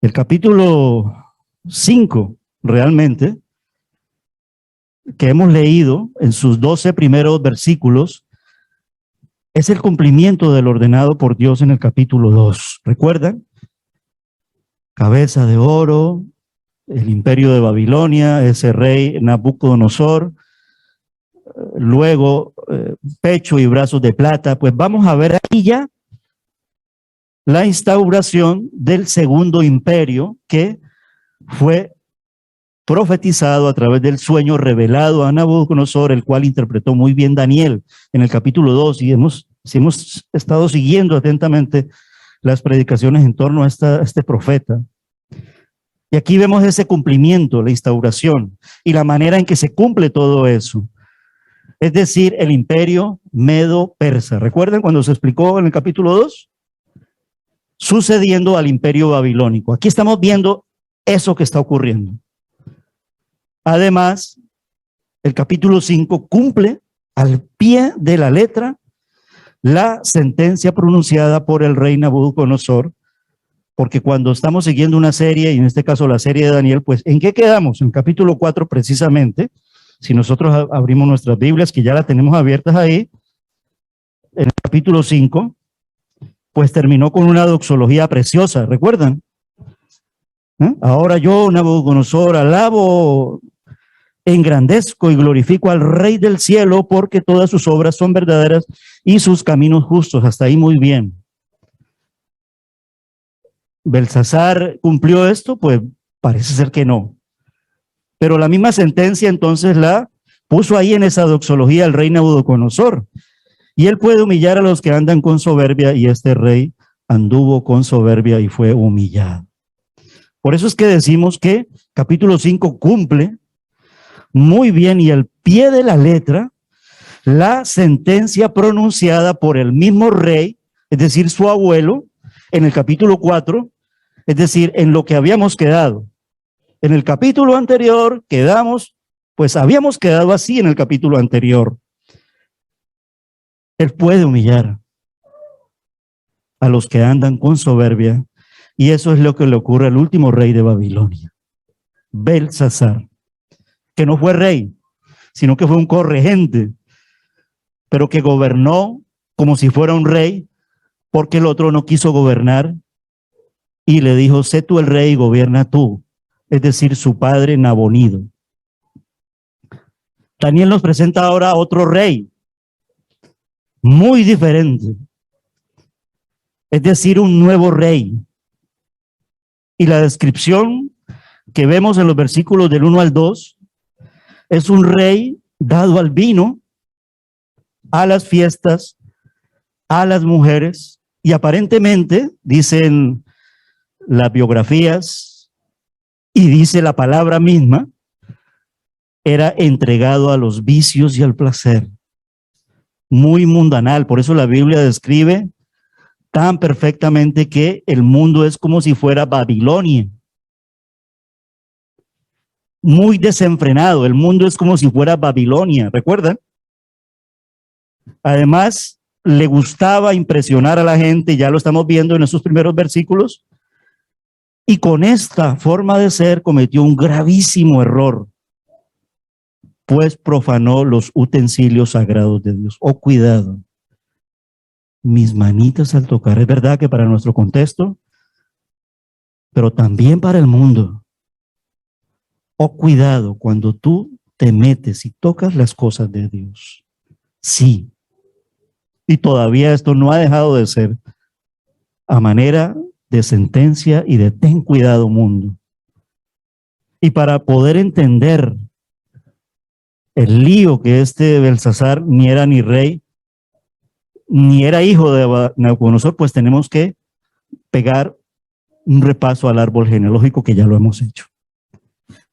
S3: El capítulo 5 realmente, que hemos leído en sus 12 primeros versículos, es el cumplimiento del ordenado por Dios en el capítulo 2. ¿Recuerdan? Cabeza de oro, el imperio de Babilonia, ese rey Nabucodonosor, luego pecho y brazos de plata. Pues vamos a ver aquí ya la instauración del segundo imperio que fue profetizado a través del sueño revelado a Nabucodonosor, el cual interpretó muy bien Daniel en el capítulo 2, y si hemos estado siguiendo atentamente las predicaciones en torno a este profeta. Y aquí vemos ese cumplimiento, la instauración y la manera en que se cumple todo eso. Es decir, el imperio medo-persa. ¿Recuerdan cuando se explicó en el capítulo 2? Sucediendo al imperio babilónico. Aquí estamos viendo eso que está ocurriendo. Además, el capítulo 5 cumple al pie de la letra la sentencia pronunciada por el rey Nabucodonosor, porque cuando estamos siguiendo una serie, y en este caso la serie de Daniel, pues ¿en qué quedamos? En el capítulo 4 precisamente, si nosotros abrimos nuestras Biblias, que ya las tenemos abiertas ahí, en el capítulo 5, pues terminó con una doxología preciosa, ¿recuerdan? Ahora yo, Nabucodonosor, alabo, engrandezco y glorifico al Rey del cielo, porque todas sus obras son verdaderas y sus caminos justos. Hasta ahí muy bien. ¿Belsasar cumplió esto? Pues parece ser que no. Pero la misma sentencia entonces la puso ahí en esa doxología el rey Nabucodonosor. Y él puede humillar a los que andan con soberbia, y este rey anduvo con soberbia y fue humillado. Por eso es que decimos que capítulo 5 cumple muy bien y al pie de la letra la sentencia pronunciada por el mismo rey, es decir, su abuelo, en el capítulo 4, es decir, en lo que habíamos quedado. En el capítulo anterior quedamos, pues habíamos quedado así en el capítulo anterior. Él puede humillar a los que andan con soberbia, y eso es lo que le ocurre al último rey de Babilonia, Belsasar, que no fue rey, sino que fue un corregente, pero que gobernó como si fuera un rey, porque el otro no quiso gobernar y le dijo, sé tú el rey y gobierna tú, es decir, su padre Nabonido. Daniel nos presenta ahora a otro rey, muy diferente, es decir, un nuevo rey. Y la descripción que vemos en los versículos del 1 al 2 es un rey dado al vino, a las fiestas, a las mujeres, y aparentemente, dicen las biografías y dice la palabra misma, era entregado a los vicios y al placer, muy mundanal. Por eso la Biblia describe tan perfectamente que el mundo es como si fuera Babilonia. Muy desenfrenado, el mundo es como si fuera Babilonia, ¿recuerdan? Además, le gustaba impresionar a la gente, ya lo estamos viendo en esos primeros versículos, y con esta forma de ser cometió un gravísimo error, pues profanó los utensilios sagrados de Dios. Oh, cuidado. Mis manitas al tocar, es verdad que para nuestro contexto, pero también para el mundo. Oh, cuidado cuando tú te metes y tocas las cosas de Dios. Sí. Y todavía esto no ha dejado de ser a manera de sentencia y de ten cuidado, mundo. Y para poder entender el lío que este Belsasar ni era ni rey, ni era hijo de Nabucodonosor, pues tenemos que pegar un repaso al árbol genealógico que ya lo hemos hecho.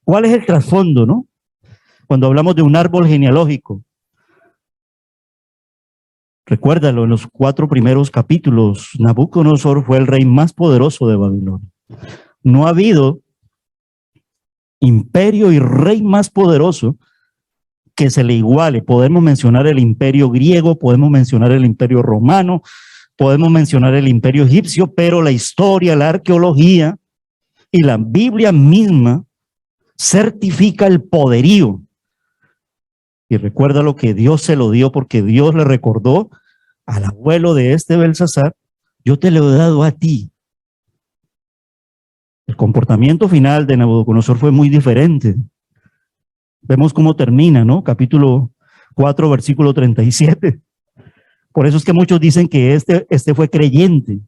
S3: ¿Cuál es el trasfondo, no? Cuando hablamos de un árbol genealógico, recuérdalo, en los 4 primeros capítulos, Nabucodonosor fue el rey más poderoso de Babilonia. No ha habido imperio y rey más poderoso que se le iguale. Podemos mencionar el imperio griego, podemos mencionar el imperio romano, podemos mencionar el imperio egipcio, pero la historia, la arqueología y la Biblia misma certifica el poderío. Y recuerda lo que Dios se lo dio, porque Dios le recordó al abuelo de este Belsasar: yo te lo he dado a ti. El comportamiento final de Nabucodonosor fue muy diferente. Vemos cómo termina, ¿no? Capítulo 4, versículo 37. Por eso es que muchos dicen que este fue creyente.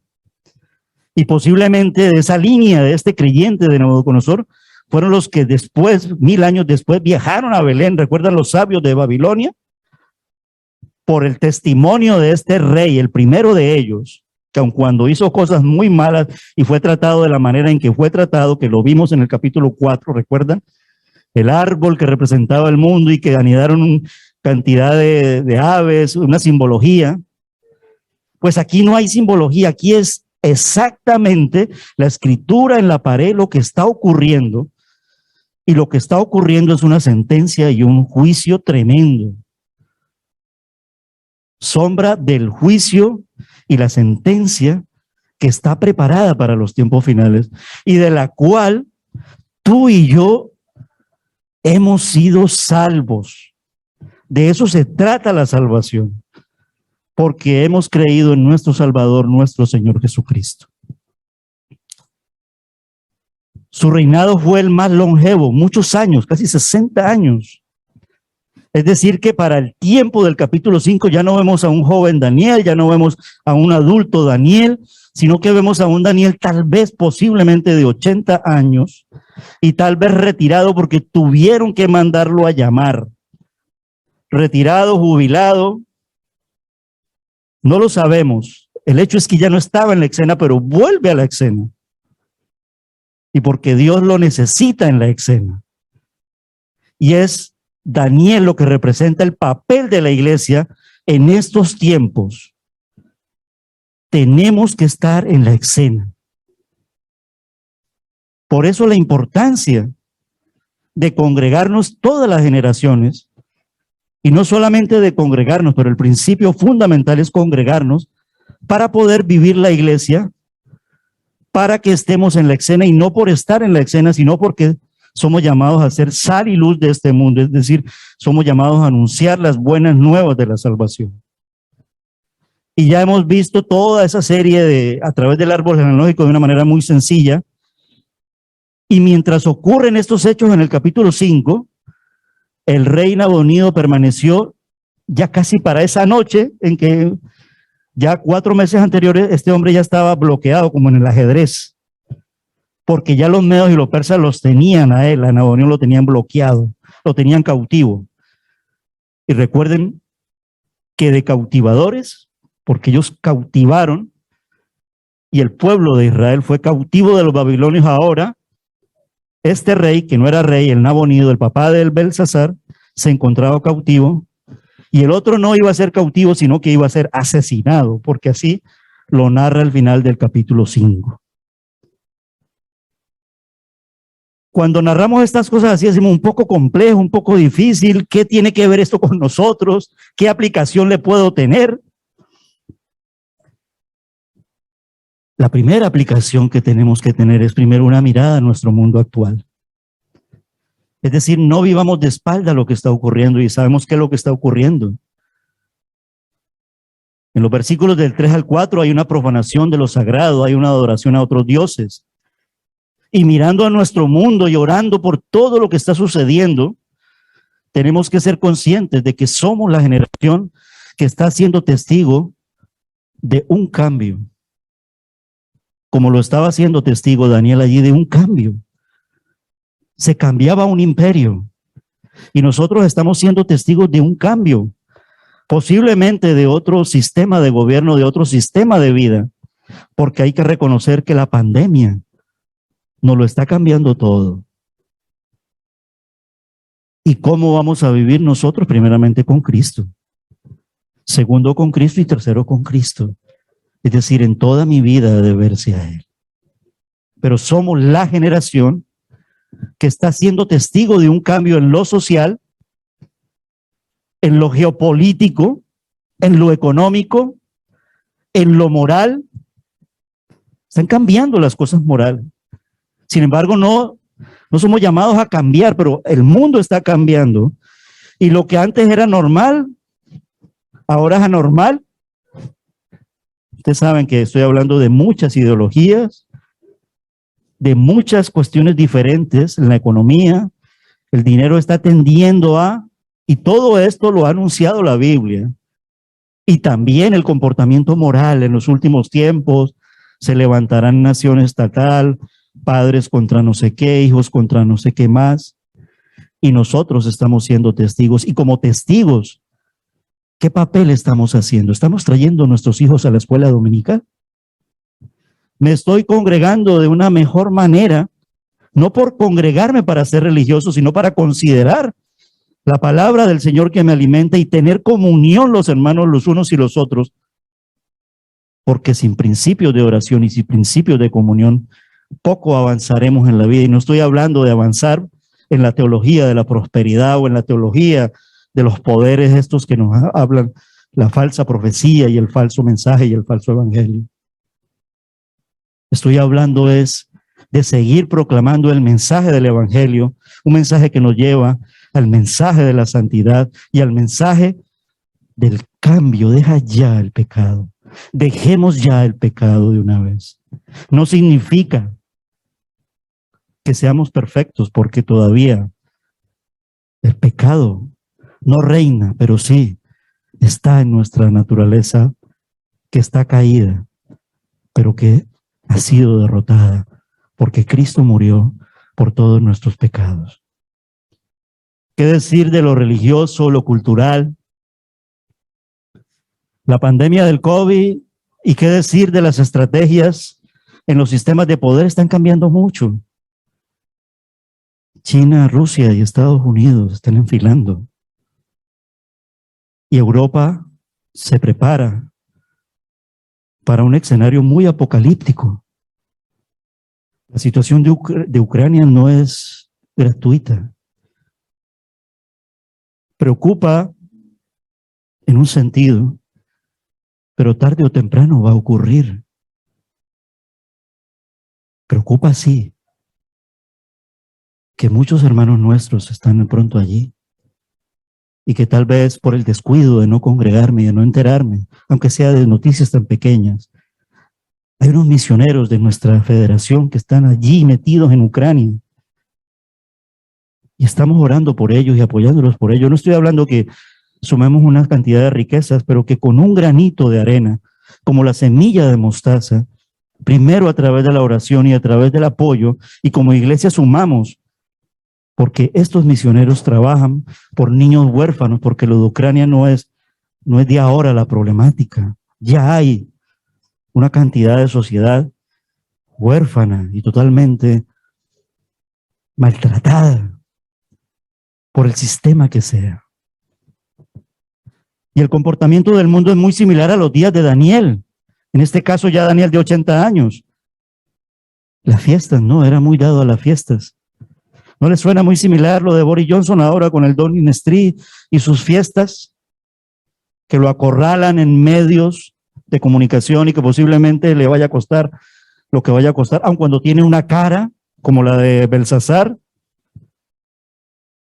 S3: Y posiblemente de esa línea de este creyente de Nabucodonosor fueron los que después, 1000 años después, viajaron a Belén. ¿Recuerdan los sabios de Babilonia? Por el testimonio de este rey, el primero de ellos, que aun cuando hizo cosas muy malas y fue tratado de la manera en que fue tratado, que lo vimos en el capítulo 4, ¿recuerdan? El árbol que representaba el mundo y que anidaron cantidad de aves, una simbología. Pues aquí no hay simbología, aquí es exactamente la escritura en la pared, lo que está ocurriendo. Y lo que está ocurriendo es una sentencia y un juicio tremendo. Sombra del juicio y la sentencia que está preparada para los tiempos finales y de la cual tú y yo hemos sido salvos. De eso se trata la salvación, porque hemos creído en nuestro Salvador, nuestro Señor Jesucristo. Su reinado fue el más longevo, muchos años, casi 60 años. Es decir, que para el tiempo del capítulo 5 ya no vemos a un joven Daniel, ya no vemos a un adulto Daniel, sino que vemos a un Daniel tal vez posiblemente de 80 años y tal vez retirado porque tuvieron que mandarlo a llamar. Retirado, jubilado, no lo sabemos. El hecho es que ya no estaba en la escena, pero vuelve a la escena. Y porque Dios lo necesita en la escena. Y es Daniel lo que representa el papel de la iglesia en estos tiempos. Tenemos que estar en la escena. Por eso la importancia de congregarnos todas las generaciones, y no solamente de congregarnos, pero el principio fundamental es congregarnos para poder vivir la iglesia, para que estemos en la escena, y no por estar en la escena, sino porque somos llamados a ser sal y luz de este mundo, es decir, somos llamados a anunciar las buenas nuevas de la salvación. Y ya hemos visto toda esa serie a través del árbol genealógico de una manera muy sencilla. Y mientras ocurren estos hechos en el capítulo 5, el rey Nabonido permaneció ya casi para esa noche en que ya 4 meses anteriores este hombre ya estaba bloqueado como en el ajedrez, porque ya los medos y los persas los tenían a él, a Nabonido lo tenían bloqueado, lo tenían cautivo. Y recuerden que de cautivadores, porque ellos cautivaron y el pueblo de Israel fue cautivo de los babilonios. Ahora este rey, que no era rey, el Nabonido, el papá del Belsasar, se encontraba cautivo, y el otro no iba a ser cautivo, sino que iba a ser asesinado, porque así lo narra al final del capítulo 5. Cuando narramos estas cosas así, decimos un poco complejo, un poco difícil. ¿Qué tiene que ver esto con nosotros? ¿Qué aplicación le puedo tener? La primera aplicación que tenemos que tener es primero una mirada a nuestro mundo actual. Es decir, no vivamos de espalda a lo que está ocurriendo, y sabemos qué es lo que está ocurriendo. En los versículos del 3 al 4 hay una profanación de lo sagrado, hay una adoración a otros dioses. Y mirando a nuestro mundo y orando por todo lo que está sucediendo, tenemos que ser conscientes de que somos la generación que está siendo testigo de un cambio, como lo estaba siendo testigo Daniel allí de un cambio. Se cambiaba un imperio Y nosotros estamos siendo testigos de un cambio, posiblemente de otro sistema de gobierno, de otro sistema de vida, porque hay que reconocer que la pandemia nos lo está cambiando todo. ¿Y cómo vamos a vivir nosotros? Primeramente con Cristo, segundo con Cristo y tercero con Cristo. Es decir, en toda mi vida de verse a Él. Pero somos la generación que está siendo testigo de un cambio en lo social, en lo geopolítico, en lo económico, en lo moral. Están cambiando las cosas morales. Sin embargo, no somos llamados a cambiar, pero el mundo está cambiando. Y lo que antes era normal, ahora es anormal. Ustedes saben que estoy hablando de muchas ideologías, de muchas cuestiones diferentes en la economía. El dinero está tendiendo a, y todo esto lo ha anunciado la Biblia. Y también el comportamiento moral en los últimos tiempos. Se levantarán nación estatal, padres contra no sé qué, hijos contra no sé qué más. Y nosotros estamos siendo testigos. Y como testigos, ¿qué papel estamos haciendo? ¿Estamos trayendo a nuestros hijos a la escuela dominical? Me estoy congregando de una mejor manera, no por congregarme para ser religioso, sino para considerar la palabra del Señor que me alimenta y tener comunión los hermanos los unos y los otros. Porque sin principios de oración y sin principios de comunión, poco avanzaremos en la vida. Y no estoy hablando de avanzar en la teología de la prosperidad o en la teología de los poderes estos que nos hablan, la falsa profecía y el falso mensaje y el falso evangelio. Estoy hablando es de seguir proclamando el mensaje del evangelio, un mensaje que nos lleva al mensaje de la santidad y al mensaje del cambio. Deja ya el pecado. Dejemos ya el pecado de una vez. No significa que seamos perfectos, porque todavía el pecado no reina, pero sí está en nuestra naturaleza, que está caída, pero que ha sido derrotada, porque Cristo murió por todos nuestros pecados. ¿Qué decir de lo religioso, lo cultural? La pandemia del COVID, y qué decir de las estrategias en los sistemas de poder, están cambiando mucho. China, Rusia y Estados Unidos están enfilando. Y Europa se prepara para un escenario muy apocalíptico. La situación de Ucrania no es gratuita. Preocupa en un sentido, pero tarde o temprano va a ocurrir. Preocupa sí, que muchos hermanos nuestros están pronto allí y que tal vez por el descuido de no congregarme y de no enterarme, aunque sea de noticias tan pequeñas, hay unos misioneros de nuestra federación que están allí metidos en Ucrania y estamos orando por ellos y apoyándolos por ellos. No estoy hablando que sumemos una cantidad de riquezas, pero que con un granito de arena, como la semilla de mostaza, primero a través de la oración y a través del apoyo, y como iglesia sumamos, porque estos misioneros trabajan por niños huérfanos, porque lo de Ucrania no es de ahora la problemática. Ya hay una cantidad de sociedad huérfana y totalmente maltratada por el sistema que sea. Y el comportamiento del mundo es muy similar a los días de Daniel. En este caso ya Daniel de 80 años. Las fiestas, no, era muy dado a las fiestas. ¿No les suena muy similar lo de Boris Johnson ahora con el Downing Street y sus fiestas? Que lo acorralan en medios de comunicación y que posiblemente le vaya a costar lo que vaya a costar, aun cuando tiene una cara como la de Belsasar.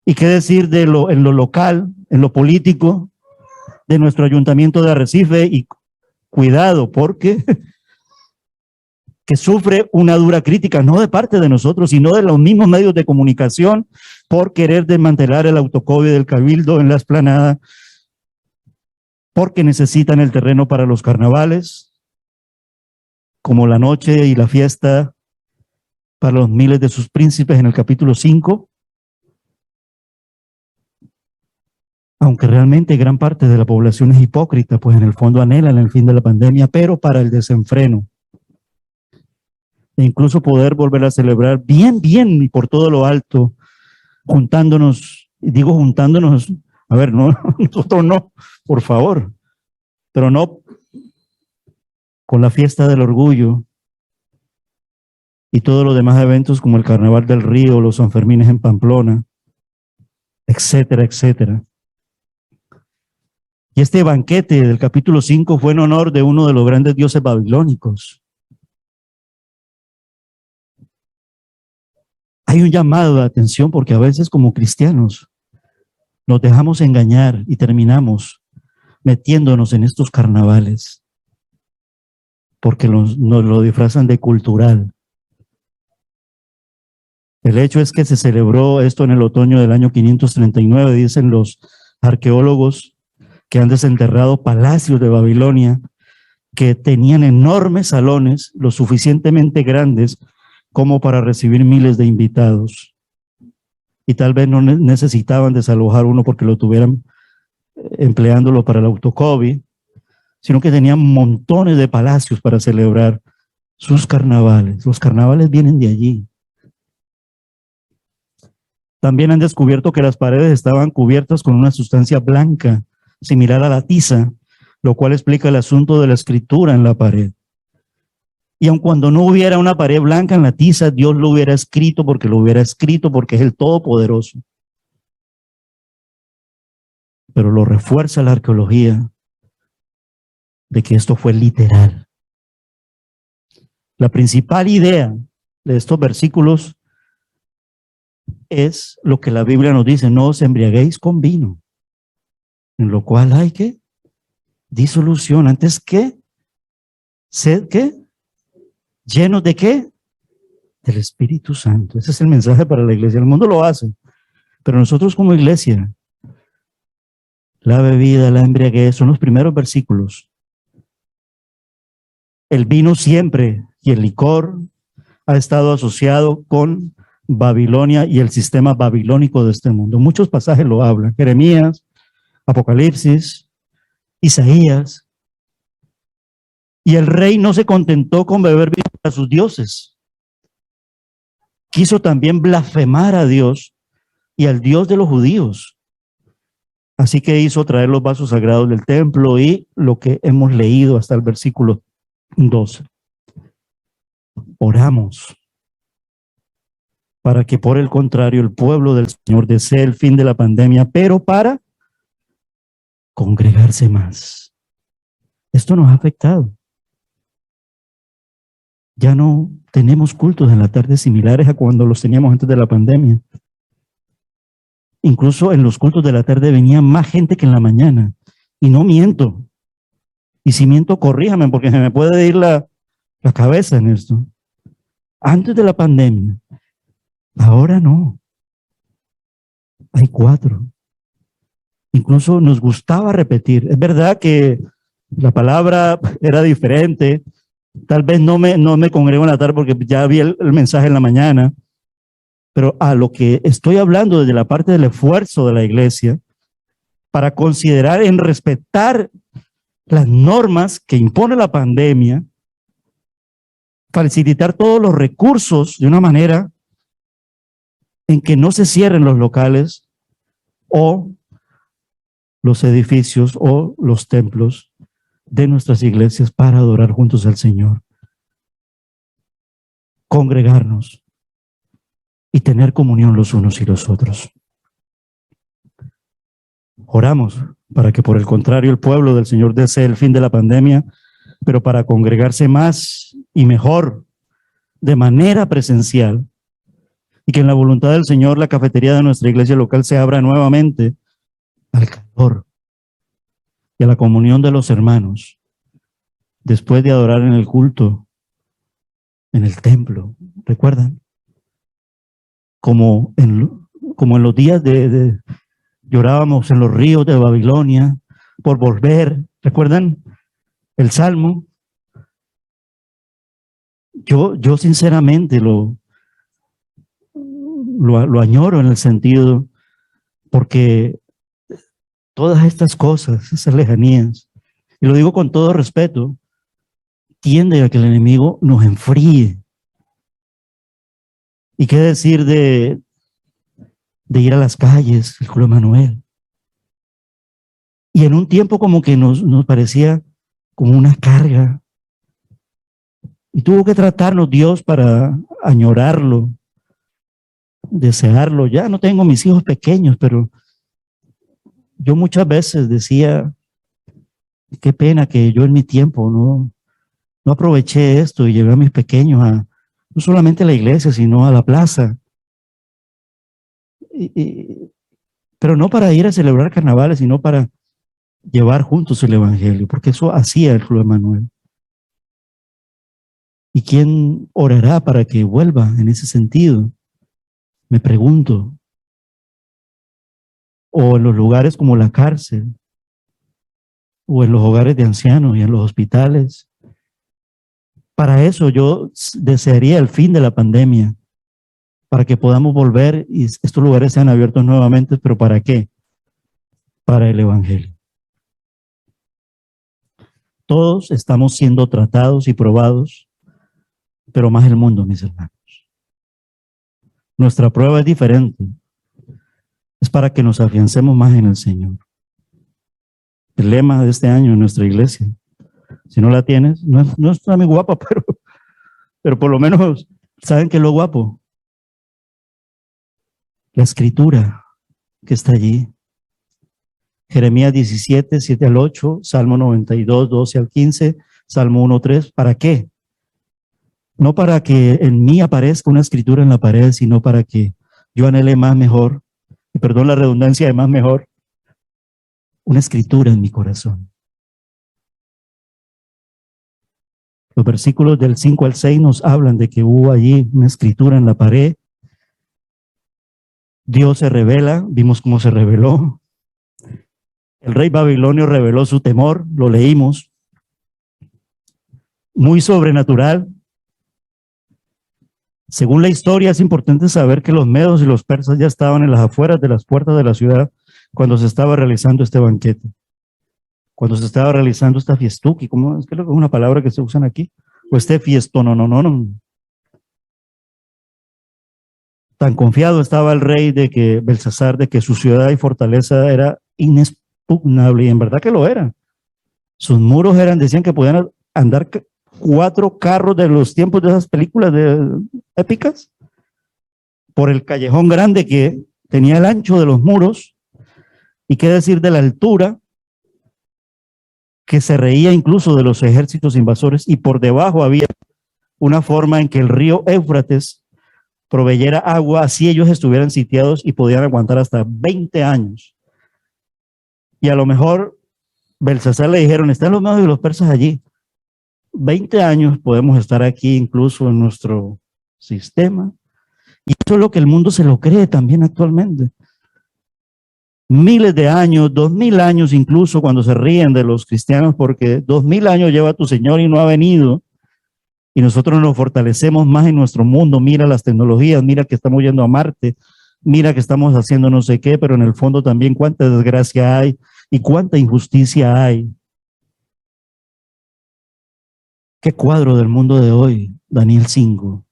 S3: ¿Y qué decir de en lo local, en lo político, de nuestro ayuntamiento de Arrecife? Y cuidado, porque que sufre una dura crítica, no de parte de nosotros, sino de los mismos medios de comunicación, por querer desmantelar el autocobio del Cabildo en la Explanada, porque necesitan el terreno para los carnavales, como la noche y la fiesta para los miles de sus príncipes en el capítulo 5. aunque realmente gran parte de la población es hipócrita, pues en el fondo anhelan el fin de la pandemia, pero para el desenfreno. E incluso poder volver a celebrar bien y por todo lo alto, juntándonos, digo juntándonos, a ver, no, nosotros no, por favor, pero no con la fiesta del orgullo y todos los demás eventos como el Carnaval del Río, los Sanfermines en Pamplona, etcétera, etcétera. Y este banquete del capítulo 5 fue en honor de uno de los grandes dioses babilónicos. Hay un llamado de atención porque a veces como cristianos nos dejamos engañar y terminamos metiéndonos en estos carnavales porque nos lo disfrazan de cultural. El hecho es que se celebró esto en el otoño del año 539, dicen los arqueólogos que han desenterrado palacios de Babilonia que tenían enormes salones, lo suficientemente grandes como para recibir miles de invitados. Y tal vez no necesitaban desalojar uno porque lo tuvieran empleándolo para el autocovid, sino que tenían montones de palacios para celebrar sus carnavales. Los carnavales vienen de allí. También han descubierto que las paredes estaban cubiertas con una sustancia blanca, similar a la tiza, lo cual explica el asunto de la escritura en la pared. Y aun cuando no hubiera una pared blanca en la tiza, Dios lo hubiera escrito porque es el Todopoderoso. Pero lo refuerza la arqueología de que esto fue literal. La principal idea de estos versículos es lo que la Biblia nos dice: no os embriaguéis con vino, en lo cual hay ¿qué? Disolución. Antes que sed ¿qué? ¿Llenos de qué? Del Espíritu Santo. Ese es el mensaje para la iglesia. El mundo lo hace, pero nosotros como iglesia, la bebida, la embriaguez, son los primeros versículos. El vino siempre y el licor ha estado asociado con Babilonia y el sistema babilónico de este mundo. Muchos pasajes lo hablan: Jeremías, Apocalipsis, Isaías. Y el rey no se contentó con beber vino para sus dioses. Quiso también blasfemar a Dios y al Dios de los judíos. Así que hizo traer los vasos sagrados del templo y lo que hemos leído hasta el versículo 12. Oramos para que por el contrario el pueblo del Señor desee el fin de la pandemia, pero para congregarse más. Esto nos ha afectado. Ya no tenemos cultos en la tarde similares a cuando los teníamos antes de la pandemia. Incluso en los cultos de la tarde venía más gente que en la mañana. Y no miento. Y si miento, corríjame, porque se me puede ir la cabeza en esto. Antes de la pandemia. Ahora no. Hay 4. Incluso nos gustaba repetir. Es verdad que la palabra era diferente. Tal vez no me congrego en la tarde porque ya vi el mensaje en la mañana, pero a lo que estoy hablando desde la parte del esfuerzo de la iglesia para considerar en respetar las normas que impone la pandemia, facilitar todos los recursos de una manera en que no se cierren los locales o los edificios o los templos de nuestras iglesias para adorar juntos al Señor. Congregarnos y tener comunión los unos y los otros. Oramos para que por el contrario el pueblo del Señor desee el fin de la pandemia, pero para congregarse más y mejor de manera presencial, y que en la voluntad del Señor la cafetería de nuestra iglesia local se abra nuevamente al calor y a la comunión de los hermanos, después de adorar en el culto, en el templo. ¿Recuerdan? Como en los días de llorábamos en los ríos de Babilonia por volver. ¿Recuerdan el Salmo? Yo sinceramente lo añoro en el sentido porque Todas estas cosas, esas lejanías, y lo digo con todo respeto, tiende a que el enemigo nos enfríe. ¿Y qué decir de ir a las calles, el Julio Manuel? Y en un tiempo como que nos parecía como una carga. Y tuvo que tratarnos Dios para añorarlo, desearlo. Ya no tengo mis hijos pequeños, pero yo muchas veces decía, qué pena que yo en mi tiempo no aproveché esto y llevé a mis pequeños no solamente a la iglesia, sino a la plaza. Pero no para ir a celebrar carnavales, sino para llevar juntos el evangelio, porque eso hacía el Club Emanuel. ¿Y quién orará para que vuelva en ese sentido? Me pregunto. O en los lugares como la cárcel, o en los hogares de ancianos y en los hospitales. Para eso yo desearía el fin de la pandemia, para que podamos volver y estos lugares sean abiertos nuevamente, pero ¿para qué? Para el evangelio. Todos estamos siendo tratados y probados, pero más el mundo, mis hermanos. Nuestra prueba es diferente. Es para que nos afiancemos más en el Señor. El lema de este año en nuestra iglesia, si no la tienes, no está muy guapa, pero por lo menos, ¿saben qué es lo guapo? La escritura que está allí. Jeremías 17, 7 al 8, Salmo 92, 12 al 15, Salmo 1, 3. ¿Para qué? No para que en mí aparezca una escritura en la pared, sino para que yo anhele más mejor, y perdón la redundancia de más mejor, una escritura en mi corazón. Los versículos del 5 al 6 nos hablan de que hubo allí una escritura en la pared. Dios se revela, vimos cómo se reveló. El rey babilonio reveló su temor, lo leímos. Muy sobrenatural. Según la historia, es importante saber que los medos y los persas ya estaban en las afueras de las puertas de la ciudad cuando se estaba realizando este banquete, cuando se estaba realizando esta fiestuki, ¿cómo es que es una palabra que se usan aquí? O este fiestón, no. Tan confiado estaba el rey de que Belsasar, de que su ciudad y fortaleza era inexpugnable, y en verdad que lo era. Sus muros decían que podían andar 4 carros de los tiempos de esas películas épicas por el callejón grande que tenía el ancho de los muros, y qué decir de la altura, que se reía incluso de los ejércitos invasores, y por debajo había una forma en que el río Éufrates proveyera agua, así ellos estuvieran sitiados y podían aguantar hasta 20 años. Y a lo mejor Belsasar le dijeron, están los medos y los persas allí. 20 años podemos estar aquí incluso en nuestro sistema. Y eso es lo que el mundo se lo cree también actualmente. Miles de años, 2000 años incluso, cuando se ríen de los cristianos, porque 2000 años lleva tu Señor y no ha venido. Y nosotros nos fortalecemos más en nuestro mundo. Mira las tecnologías, mira que estamos yendo a Marte, mira que estamos haciendo no sé qué, pero en el fondo también cuánta desgracia hay y cuánta injusticia hay. ¿Qué cuadro del mundo de hoy? Daniel 5.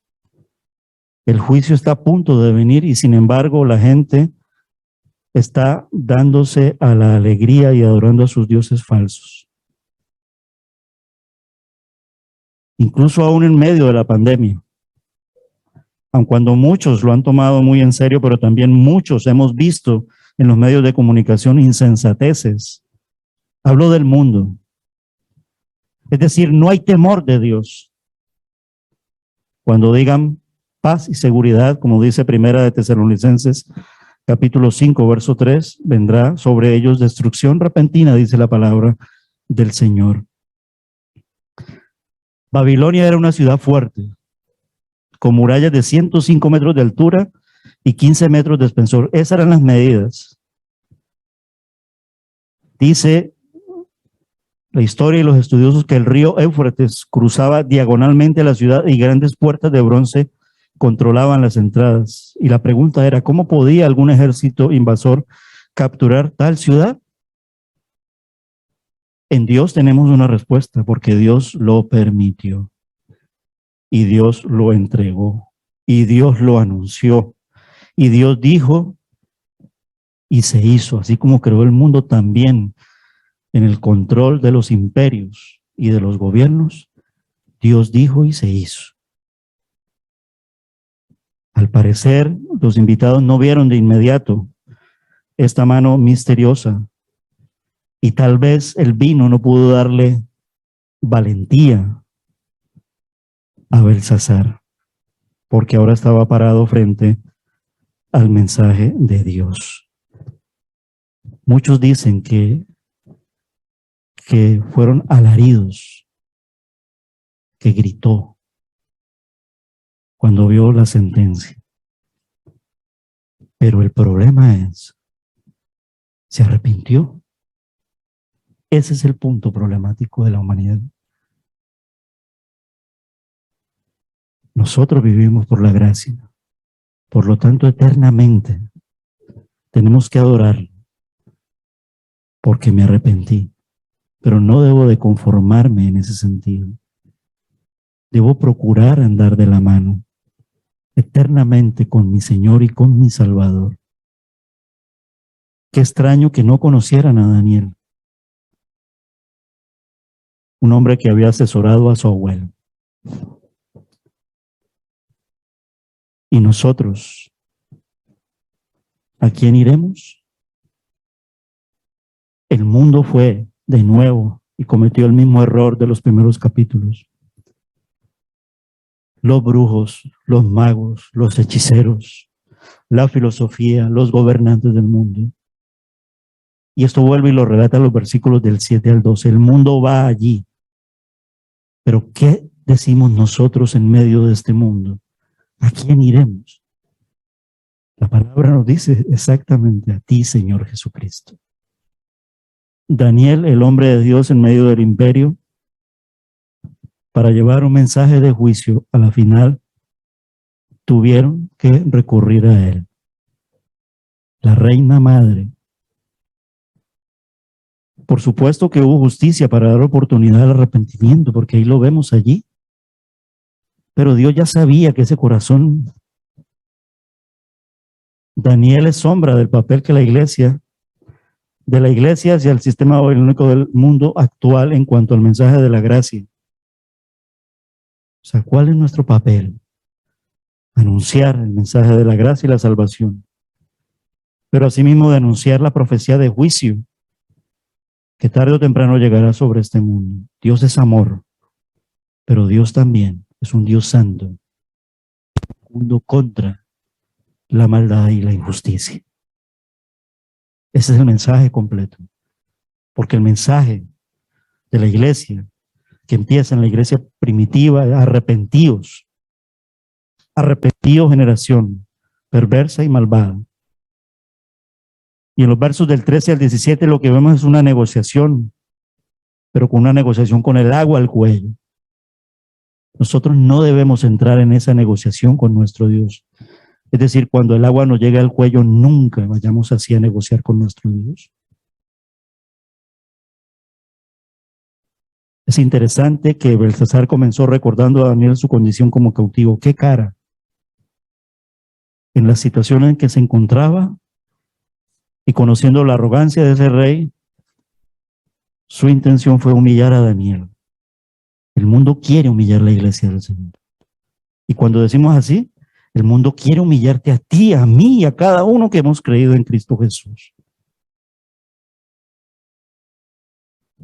S3: El juicio está a punto de venir y sin embargo la gente está dándose a la alegría y adorando a sus dioses falsos. Incluso aún en medio de la pandemia. Aun cuando muchos lo han tomado muy en serio, pero también muchos hemos visto en los medios de comunicación insensateces. Hablo del mundo. Es decir, no hay temor de Dios. Cuando digan paz y seguridad, como dice Primera de Tesalonicenses, capítulo 5, verso 3, vendrá sobre ellos destrucción repentina, dice la palabra del Señor. Babilonia era una ciudad fuerte, con murallas de 105 metros de altura y 15 metros de espesor. Esas eran las medidas. Dice la historia y los estudiosos que el río Éufrates cruzaba diagonalmente la ciudad y grandes puertas de bronce controlaban las entradas. Y la pregunta era, ¿cómo podía algún ejército invasor capturar tal ciudad? En Dios tenemos una respuesta porque Dios lo permitió y Dios lo entregó y Dios lo anunció y Dios dijo y se hizo, así como creó el mundo también en el control de los imperios y de los gobiernos. Dios dijo y se hizo. Al parecer, los invitados no vieron de inmediato esta mano misteriosa y tal vez el vino no pudo darle valentía a Belsasar, porque ahora estaba parado frente al mensaje de Dios. Muchos dicen que fueron alaridos, que gritó cuando vio la sentencia. Pero el problema es, se arrepintió. Ese es el punto problemático de la humanidad. Nosotros vivimos por la gracia. Por lo tanto, eternamente tenemos que adorar porque me arrepentí. Pero no debo de conformarme en ese sentido. Debo procurar andar de la mano eternamente con mi Señor y con mi Salvador. Qué extraño que no conocieran a Daniel, un hombre que había asesorado a su abuelo. ¿Y nosotros? ¿A quién iremos? El mundo fue de nuevo y cometió el mismo error de los primeros capítulos. Los brujos, los magos, los hechiceros, la filosofía, los gobernantes del mundo. Y esto vuelve y lo relata en los versículos del 7 al 12. El mundo va allí. Pero ¿qué decimos nosotros en medio de este mundo? ¿A quién iremos? La palabra nos dice exactamente a ti, Señor Jesucristo. Daniel, el hombre de Dios en medio del imperio, para llevar un mensaje de juicio a la final, tuvieron que recurrir a él. La reina madre. Por supuesto que hubo justicia para dar oportunidad al arrepentimiento, porque ahí lo vemos allí. Pero Dios ya sabía que ese corazón, Daniel es sombra del papel que la iglesia hacia el sistema babilónico del mundo actual en cuanto al mensaje de la gracia. O sea, ¿cuál es nuestro papel? Anunciar el mensaje de la gracia y la salvación. Pero asimismo de anunciar la profecía de juicio que tarde o temprano llegará sobre este mundo. Dios es amor, pero Dios también es un Dios santo, un mundo contra la maldad y la injusticia. Ese es el mensaje completo, porque el mensaje de la iglesia, que empieza en la iglesia primitiva, arrepentidos generación perversa y malvada. Y en los versos del 13 al 17 lo que vemos es una negociación, pero con una negociación con el agua al cuello. Nosotros no debemos entrar en esa negociación con nuestro Dios. Es decir, cuando el agua nos llegue al cuello, nunca vayamos así a negociar con nuestro Dios. Es interesante que Belsasar comenzó recordando a Daniel su condición como cautivo. ¿Qué cara? En la situación en que se encontraba y conociendo la arrogancia de ese rey, su intención fue humillar a Daniel. El mundo quiere humillar la iglesia del Señor. Y cuando decimos así, el mundo quiere humillarte a ti, a mí y a cada uno que hemos creído en Cristo Jesús.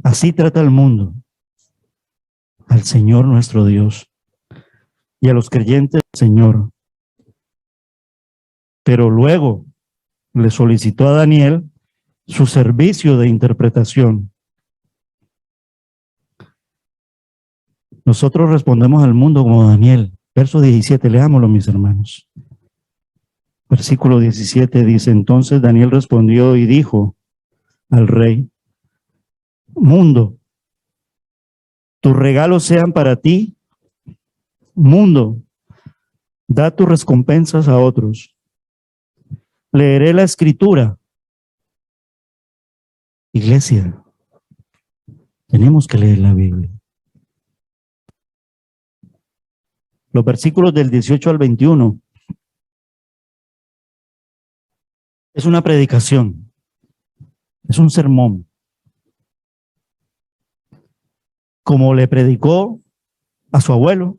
S3: Así trata el mundo al Señor nuestro Dios y a los creyentes del Señor. Pero luego le solicitó a Daniel su servicio de interpretación. Nosotros respondemos al mundo como Daniel. Verso 17, leámoslo, mis hermanos. Versículo 17 dice: entonces Daniel respondió y dijo al rey: mundo, tus regalos sean para ti. Mundo, da tus recompensas a otros. Leeré la escritura. Iglesia, Tenemos que leer la Biblia. Los versículos del 18 al 21 es una predicación, es un sermón. Como le predicó a su abuelo,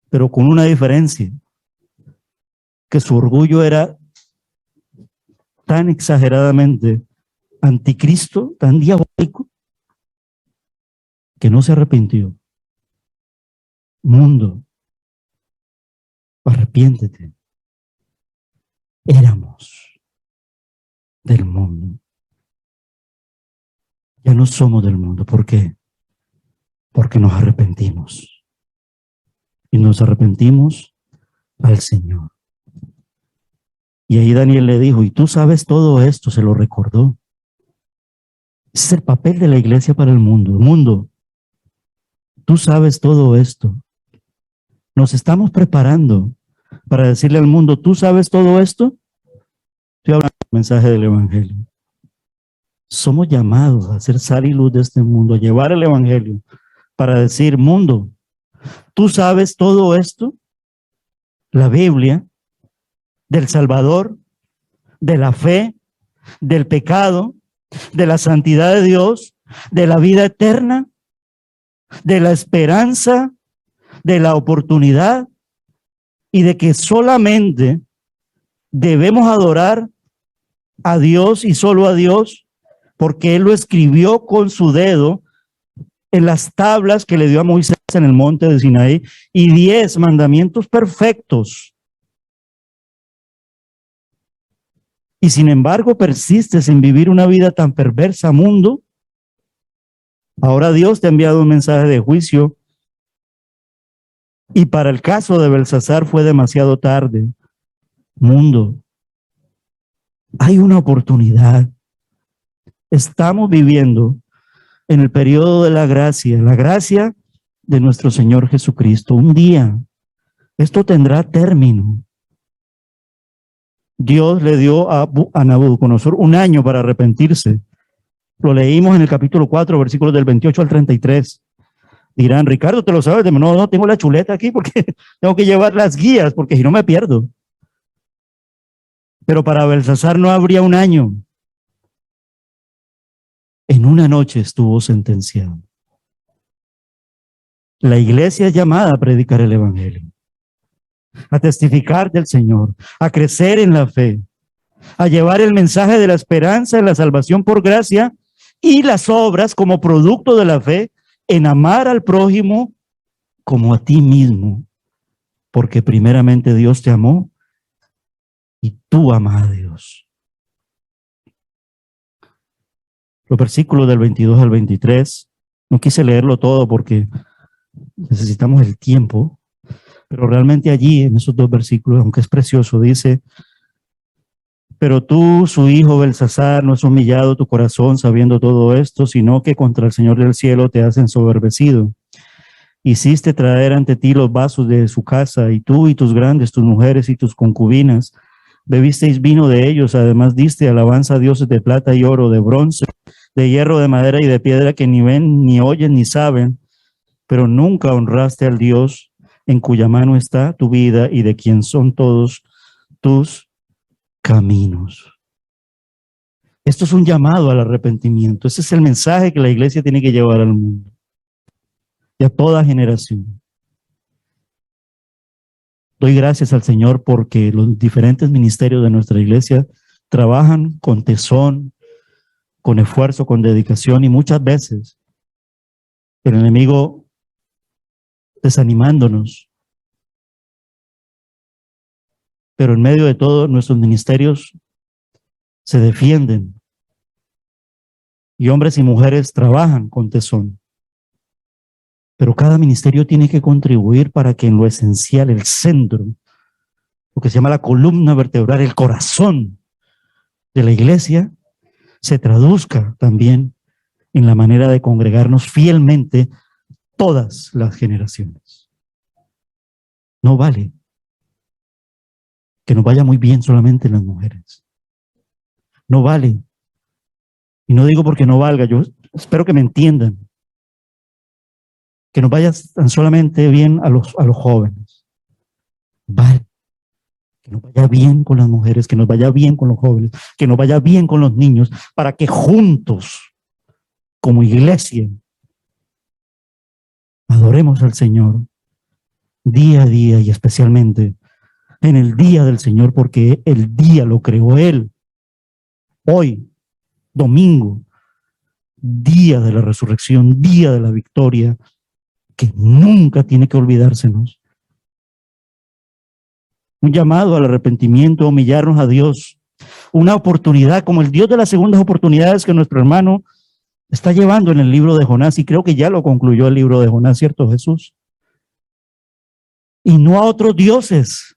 S3: pero con una diferencia, que su orgullo era tan exageradamente anticristo, tan diabólico, que no se arrepintió. Mundo, arrepiéntete. Éramos del mundo. Ya no somos del mundo. ¿Por qué? Porque nos arrepentimos. Y nos arrepentimos al Señor. Y ahí Daniel le dijo, y tú sabes todo esto, se lo recordó. Ese es el papel de la iglesia para el mundo. Mundo, tú sabes todo esto. Nos estamos preparando para decirle al mundo, ¿tú sabes todo esto? Estoy hablando del mensaje del Evangelio. Somos llamados a hacer sal y luz de este mundo, a llevar el Evangelio para decir, mundo, ¿tú sabes todo esto? La Biblia, del Salvador, de la fe, del pecado, de la santidad de Dios, de la vida eterna, de la esperanza, de la oportunidad y de que solamente debemos adorar a Dios y solo a Dios porque Él lo escribió con su dedo en las tablas que le dio a Moisés en el monte de Sinaí y 10 mandamientos perfectos. Y sin embargo persistes en vivir una vida tan perversa, mundo. Ahora Dios te ha enviado un mensaje de juicio y para el caso de Belsasar fue demasiado tarde. Mundo, hay una oportunidad. Estamos viviendo en el periodo de la gracia de nuestro Señor Jesucristo. Un día esto tendrá término. Dios le dio a Nabucodonosor un año para arrepentirse. Lo leímos en el capítulo 4, versículos del 28 al 33. Dirán, Ricardo, ¿te lo sabes? No, tengo la chuleta aquí porque tengo que llevar las guías, porque si no me pierdo. Pero para Belsasar no habría un año. En una noche estuvo sentenciado. La iglesia es llamada a predicar el Evangelio, a testificar del Señor, a crecer en la fe, a llevar el mensaje de la esperanza, de la salvación por gracia y las obras como producto de la fe en amar al prójimo como a ti mismo, porque primeramente Dios te amó y tú amas a Dios. Los versículos del 22 al 23, no quise leerlo todo porque necesitamos el tiempo, pero realmente allí en esos 2 versículos, aunque es precioso, dice, pero tú, su hijo Belsasar, no has humillado tu corazón sabiendo todo esto, sino que contra el Señor del cielo te has ensoberbecido. Hiciste traer ante ti los vasos de su casa, y tú y tus grandes, tus mujeres y tus concubinas, bebisteis vino de ellos, además diste alabanza a dioses de plata y oro, de bronce, de hierro, de madera y de piedra que ni ven, ni oyen, ni saben, pero nunca honraste al Dios en cuya mano está tu vida y de quien son todos tus caminos. Esto es un llamado al arrepentimiento. Ese es el mensaje que la iglesia tiene que llevar al mundo y a toda generación. Doy gracias al Señor porque los diferentes ministerios de nuestra iglesia trabajan con tesón, con esfuerzo, con dedicación y muchas veces el enemigo desanimándonos. Pero en medio de todo nuestros ministerios se defienden y hombres y mujeres trabajan con tesón. Pero cada ministerio tiene que contribuir para que en lo esencial, el centro, lo que se llama la columna vertebral, el corazón de la iglesia, se traduzca también en la manera de congregarnos fielmente todas las generaciones. No vale que nos vaya muy bien solamente las mujeres. No vale. Y no digo porque no valga, yo espero que me entiendan, que nos vaya tan solamente bien a los jóvenes. Vale. Que nos vaya bien con las mujeres, que nos vaya bien con los jóvenes, que nos vaya bien con los niños, para que juntos, como iglesia, adoremos al Señor día a día y especialmente en el día del Señor, porque el día lo creó Él. Hoy, domingo, día de la resurrección, día de la victoria, que nunca tiene que olvidársenos. Un llamado al arrepentimiento, a humillarnos a Dios, una oportunidad como el Dios de las segundas oportunidades que nuestro hermano está llevando en el libro de Jonás, y creo que ya lo concluyó el libro de Jonás, ¿cierto, Jesús? Y no a otros dioses.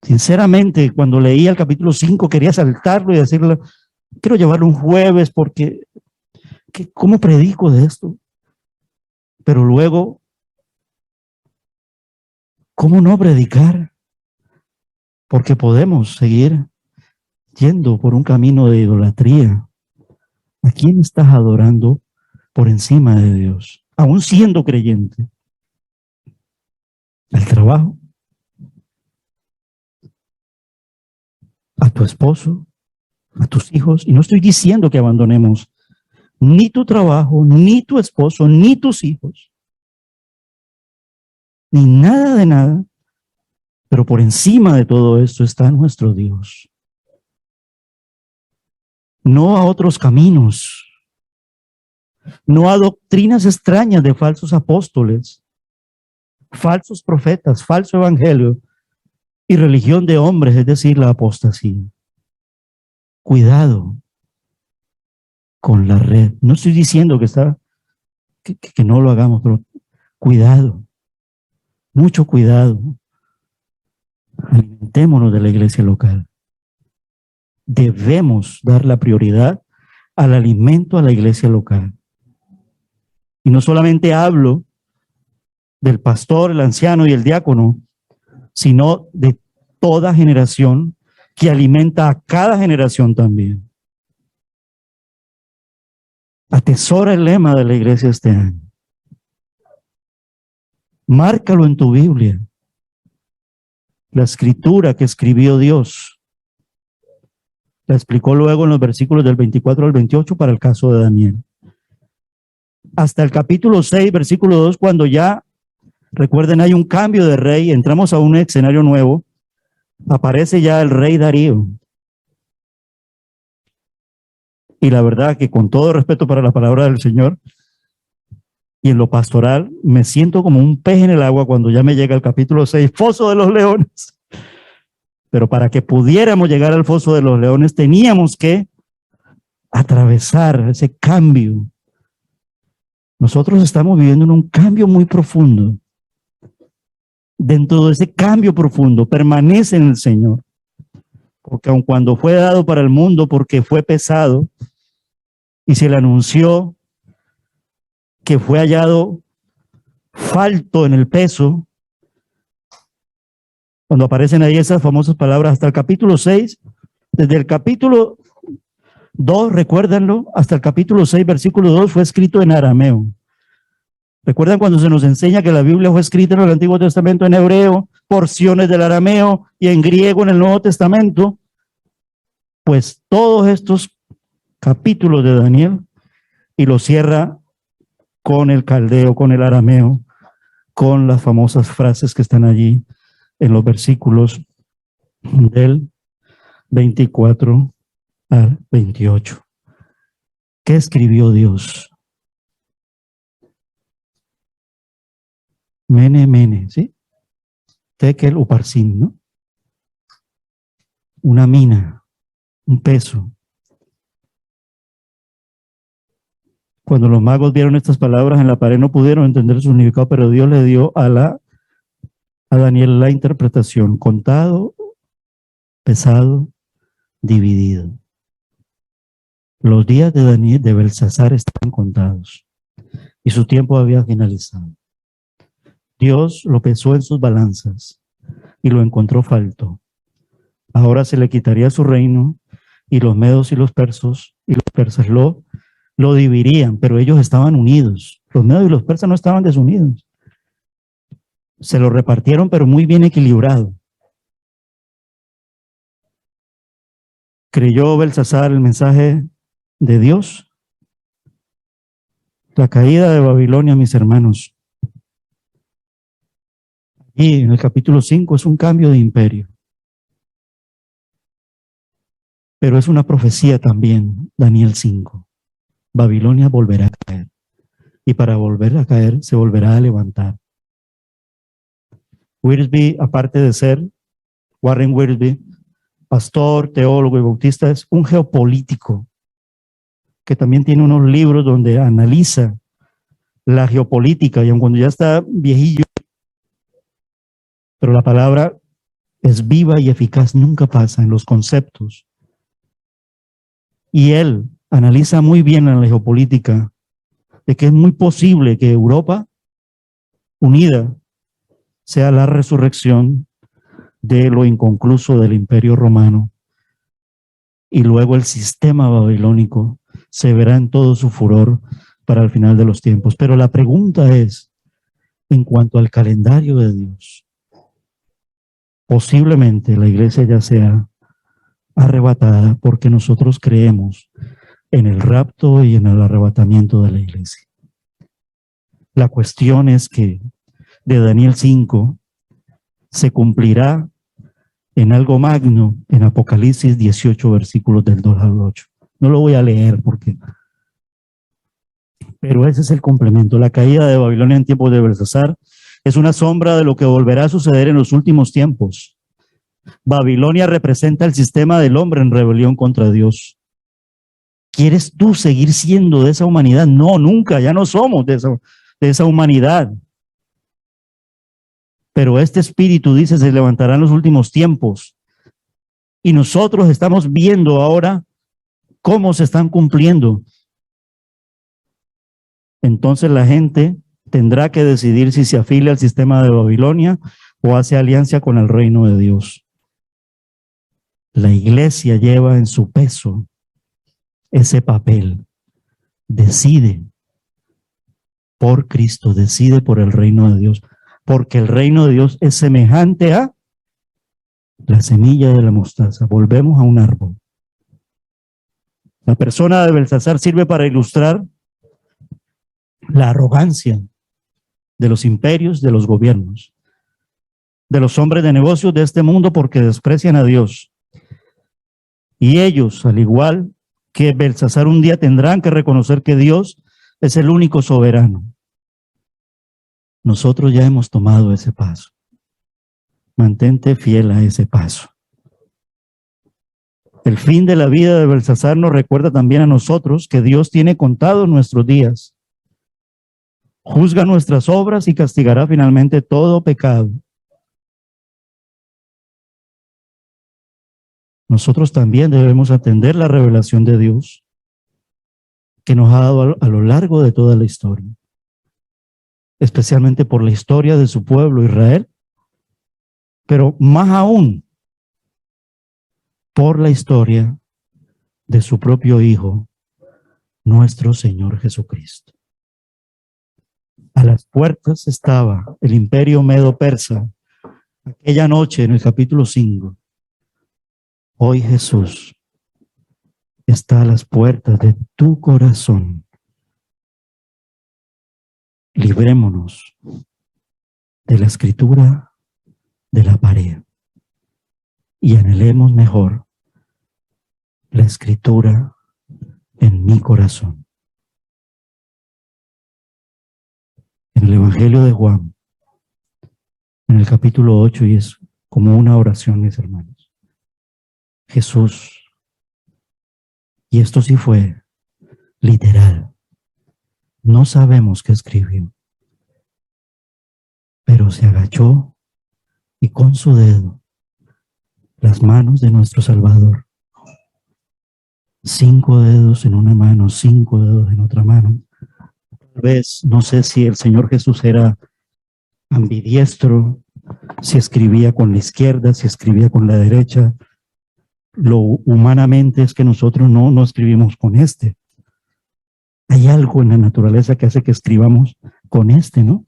S3: Sinceramente, cuando leía el capítulo 5 quería saltarlo y decirle, quiero llevarlo un jueves porque, ¿cómo predico de esto? Pero luego, ¿cómo no predicar? Porque podemos seguir yendo por un camino de idolatría. ¿A quién estás adorando por encima de Dios? Aún siendo creyente. ¿Al trabajo? ¿A tu esposo? ¿A tus hijos? Y no estoy diciendo que abandonemos ni tu trabajo, ni tu esposo, ni tus hijos. Ni nada de nada. Pero por encima de todo esto está nuestro Dios. No a otros caminos, no a doctrinas extrañas de falsos apóstoles, falsos profetas, falso evangelio y religión de hombres, es decir, la apostasía. Cuidado con la red. No estoy diciendo que no lo hagamos, pero cuidado, mucho cuidado. Alimentémonos de la iglesia local. Debemos dar la prioridad al alimento a la iglesia local. Y no solamente hablo del pastor, el anciano y el diácono, sino de toda generación que alimenta a cada generación también. Atesora el lema de la iglesia este año. Márcalo en tu Biblia. La escritura que escribió Dios. La explicó luego en los versículos del 24 al 28 para el caso de Daniel. Hasta el capítulo 6, versículo 2, cuando ya, recuerden, hay un cambio de rey, entramos a un escenario nuevo, aparece ya el rey Darío. Y la verdad que con todo respeto para la palabra del Señor y en lo pastoral, me siento como un pez en el agua cuando ya me llega el capítulo 6, Foso de los Leones. Pero para que pudiéramos llegar al Foso de los Leones, teníamos que atravesar ese cambio. Nosotros estamos viviendo en un cambio muy profundo. Dentro de ese cambio profundo, permanece en el Señor. Porque aun cuando fue dado para el mundo, porque fue pesado, y se le anunció que fue hallado falto en el peso, cuando aparecen ahí esas famosas palabras, hasta el capítulo 6, desde el capítulo 2, recuérdanlo, hasta el capítulo 6, versículo 2, fue escrito en arameo. ¿Recuerdan cuando se nos enseña que la Biblia fue escrita en el Antiguo Testamento en hebreo, porciones del arameo y en griego en el Nuevo Testamento? Pues todos estos capítulos de Daniel, y lo cierra con el caldeo, con el arameo, con las famosas frases que están allí en los versículos del 24 al 28. ¿Qué escribió Dios? Mene, mene, ¿sí? Tekel uparsin, ¿no? Una mina, un peso. Cuando los magos vieron estas palabras en la pared no pudieron entender su significado, pero Dios le dio a Daniel la interpretación: contado, pesado, dividido. Los días de Daniel, de Belsasar, están contados y su tiempo había finalizado. Dios lo pesó en sus balanzas y lo encontró falto. Ahora se le quitaría su reino y los medos y los persas lo dividirían, pero ellos estaban unidos. Los medos y los persas no estaban desunidos. Se lo repartieron, pero muy bien equilibrado. ¿Creyó Belsasar el mensaje de Dios? La caída de Babilonia, mis hermanos. Y en el capítulo 5 es un cambio de imperio. Pero es una profecía también, Daniel 5. Babilonia volverá a caer. Y para volver a caer, se volverá a levantar. Wiersbe, aparte de ser Warren Wiersbe, pastor, teólogo y bautista, es un geopolítico que también tiene unos libros donde analiza la geopolítica, y aun cuando ya está viejillo, pero la palabra es viva y eficaz, nunca pasa en los conceptos. Y él analiza muy bien en la geopolítica de que es muy posible que Europa unida sea la resurrección de lo inconcluso del Imperio Romano, y luego el sistema babilónico se verá en todo su furor para el final de los tiempos. Pero la pregunta es, en cuanto al calendario de Dios, posiblemente la iglesia ya sea arrebatada porque nosotros creemos en el rapto y en el arrebatamiento de la iglesia. La cuestión es que de Daniel 5 se cumplirá en algo magno en Apocalipsis 18, versículos del 2 al 8. No lo voy a leer pero ese es el complemento. La caída de Babilonia en tiempos de Belsasar es una sombra de lo que volverá a suceder en los últimos tiempos. Babilonia representa el sistema del hombre en rebelión contra Dios. ¿Quieres tú seguir siendo de esa humanidad? No, nunca, ya no somos de esa humanidad. Pero este espíritu, dice, se levantará en los últimos tiempos. Y nosotros estamos viendo ahora cómo se están cumpliendo. Entonces la gente tendrá que decidir si se afilia al sistema de Babilonia o hace alianza con el reino de Dios. La iglesia lleva en su peso ese papel. Decide por Cristo, decide por el reino de Dios, porque el reino de Dios es semejante a la semilla de la mostaza. Volvemos a un árbol. La persona de Belsasar sirve para ilustrar la arrogancia de los imperios, de los gobiernos, de los hombres de negocios de este mundo, porque desprecian a Dios. Y ellos, al igual que Belsasar, un día tendrán que reconocer que Dios es el único soberano. Nosotros ya hemos tomado ese paso. Mantente fiel a ese paso. El fin de la vida de Belsasar nos recuerda también a nosotros que Dios tiene contados nuestros días. Juzga nuestras obras y castigará finalmente todo pecado. Nosotros también debemos atender la revelación de Dios que nos ha dado a lo largo de toda la historia, especialmente por la historia de su pueblo Israel, pero más aún por la historia de su propio Hijo, nuestro Señor Jesucristo. A las puertas estaba el imperio medo-persa aquella noche en el capítulo 5. Hoy Jesús está a las puertas de tu corazón. Librémonos de la escritura de la pared y anhelemos mejor la escritura en mi corazón. En el Evangelio de Juan, en el capítulo 8, y es como una oración, mis hermanos. Jesús, y esto sí fue literal, no sabemos qué escribió, pero se agachó y con su dedo, las manos de nuestro Salvador, 5 dedos en una mano, 5 dedos en otra mano. Tal vez, no sé si el Señor Jesús era ambidiestro, si escribía con la izquierda, si escribía con la derecha, lo humanamente es que nosotros no escribimos con este. Hay algo en la naturaleza que hace que escribamos con este, ¿no?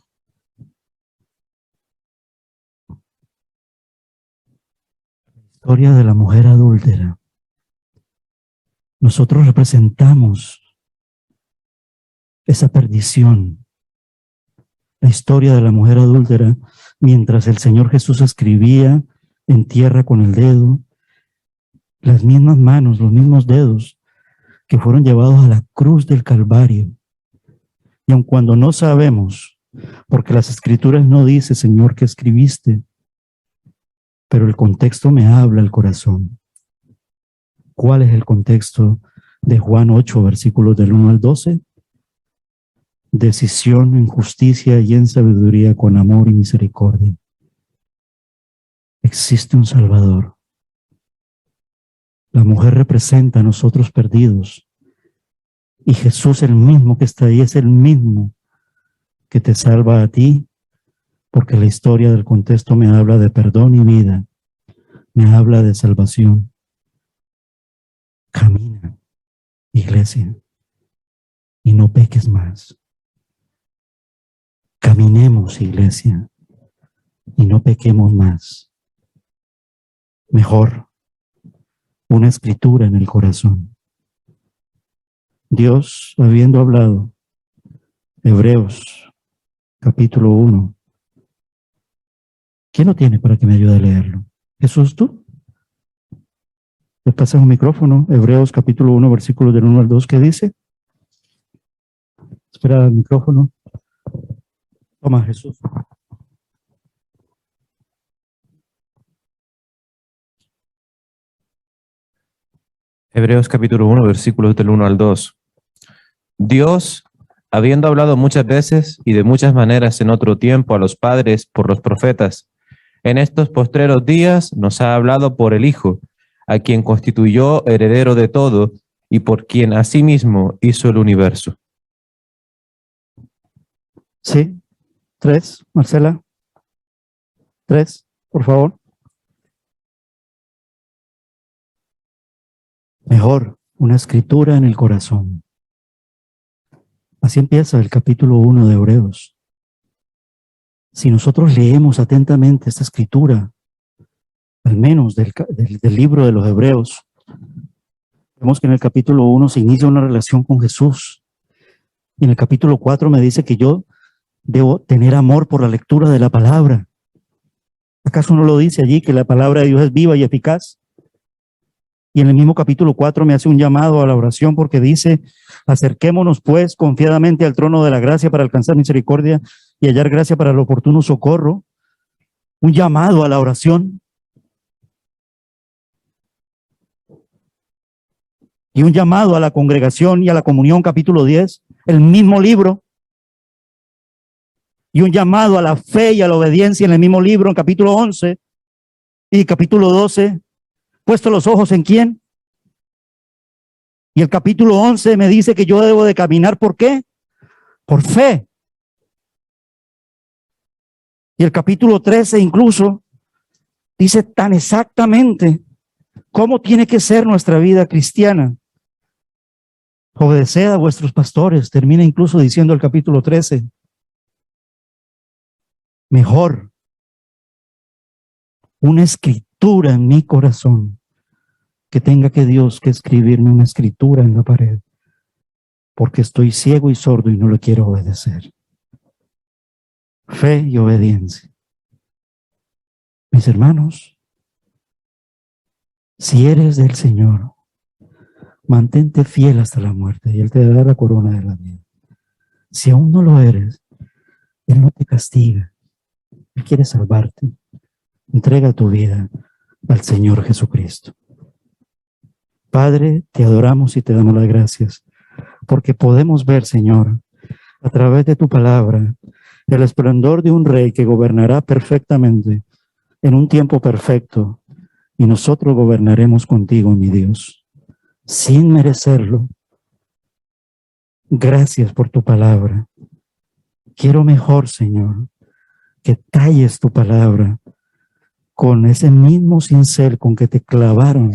S3: La historia de la mujer adúltera. Nosotros representamos esa perdición. La historia de la mujer adúltera, mientras el Señor Jesús escribía en tierra con el dedo, las mismas manos, los mismos dedos que fueron llevados a la cruz del Calvario. Y aun cuando no sabemos, porque las Escrituras no dice, Señor, ¿qué escribiste? Pero el contexto me habla al corazón. ¿Cuál es el contexto de Juan 8, versículos del 1 al 12? Decisión en justicia y en sabiduría con amor y misericordia. Existe un Salvador. La mujer representa a nosotros perdidos. Y Jesús, el mismo que está ahí, es el mismo que te salva a ti, porque la historia del contexto me habla de perdón y vida. Me habla de salvación. Camina, iglesia, y no peques más. Caminemos, iglesia, y no pequemos más. Mejor, una escritura en el corazón. Dios, habiendo hablado, Hebreos, capítulo 1. ¿Quién lo tiene para que me ayude a leerlo? Jesús, ¿tú? Le pasas un micrófono, Hebreos, capítulo 1, versículos del 1 al 2, ¿qué dice? Espera el micrófono. Toma, Jesús.
S1: Hebreos capítulo 1, versículos del 1 al 2. Dios, habiendo hablado muchas veces y de muchas maneras en otro tiempo a los padres por los profetas, en estos postreros días nos ha hablado por el Hijo, a quien constituyó heredero de todo y por quien asimismo hizo el universo.
S3: Sí, 3, Marcela. 3, por favor. Mejor, una escritura en el corazón. Así empieza el capítulo 1 de Hebreos. Si nosotros leemos atentamente esta escritura, al menos del libro de los Hebreos, vemos que en el capítulo 1 se inicia una relación con Jesús. Y en el capítulo 4 me dice que yo debo tener amor por la lectura de la palabra. ¿Acaso no lo dice allí que la palabra de Dios es viva y eficaz? Y en el mismo capítulo 4 me hace un llamado a la oración porque dice, acerquémonos pues confiadamente al trono de la gracia para alcanzar misericordia y hallar gracia para el oportuno socorro. Un llamado a la oración. Y un llamado a la congregación y a la comunión, capítulo 10, el mismo libro. Y un llamado a la fe y a la obediencia en el mismo libro, en capítulo 11 y capítulo 12. Puesto los ojos en quién. Y el capítulo 11 me dice que yo debo de caminar, ¿por qué? Por fe. Y el capítulo 13 incluso dice tan exactamente cómo tiene que ser nuestra vida cristiana. Obedeced a vuestros pastores, termina incluso diciendo el capítulo 13. Mejor una escritura en mi corazón que tenga que Dios que escribirme una escritura en la pared, porque estoy ciego y sordo y no le quiero obedecer. Fe y obediencia. Mis hermanos, si eres del Señor, mantente fiel hasta la muerte y Él te dará la corona de la vida. Si aún no lo eres, Él no te castiga. Él quiere salvarte. Entrega tu vida al Señor Jesucristo. Padre, te adoramos y te damos las gracias porque podemos ver, Señor, a través de tu palabra, el esplendor de un rey que gobernará perfectamente en un tiempo perfecto y nosotros gobernaremos contigo, mi Dios, sin merecerlo. Gracias por tu palabra. Quiero mejor, Señor, que talles tu palabra con ese mismo cincel con que te clavaron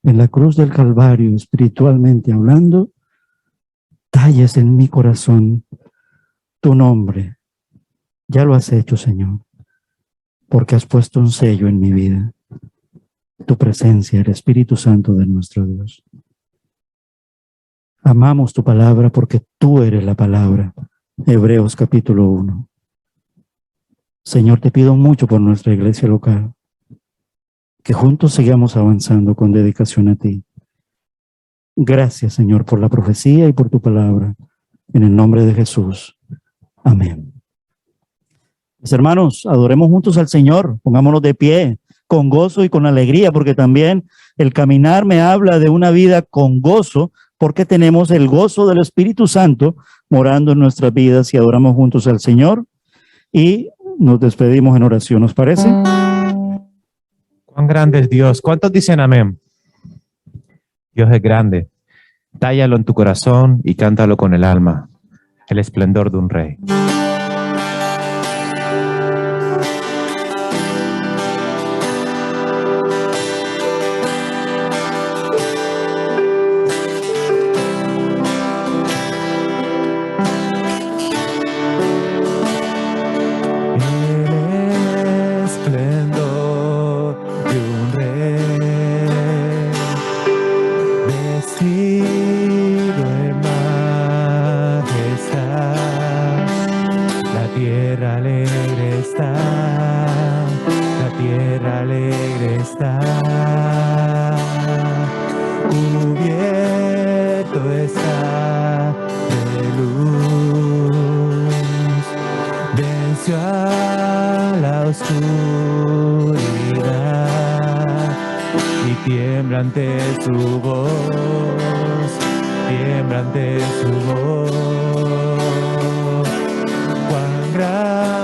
S3: en la cruz del Calvario, espiritualmente hablando, talles en mi corazón tu nombre. Ya lo has hecho, Señor, porque has puesto un sello en mi vida. Tu presencia, el Espíritu Santo de nuestro Dios. Amamos tu palabra porque tú eres la palabra. Hebreos capítulo 1. Señor, te pido mucho por nuestra iglesia local, que juntos sigamos avanzando con dedicación a ti. Gracias, Señor, por la profecía y por tu palabra. En el nombre de Jesús. Amén. Mis hermanos, adoremos juntos al Señor. Pongámonos de pie, con gozo y con alegría, porque también el caminar me habla de una vida con gozo, porque tenemos el gozo del Espíritu Santo morando en nuestras vidas y adoramos juntos al Señor. Y nos despedimos en oración, ¿nos parece?
S1: Cuán grande es Dios. ¿Cuántos dicen amén? Dios es grande. Tállalo en tu corazón y cántalo con el alma. El esplendor de un rey.
S5: tiembla ante su voz, tiembla ante su voz. Cuán grande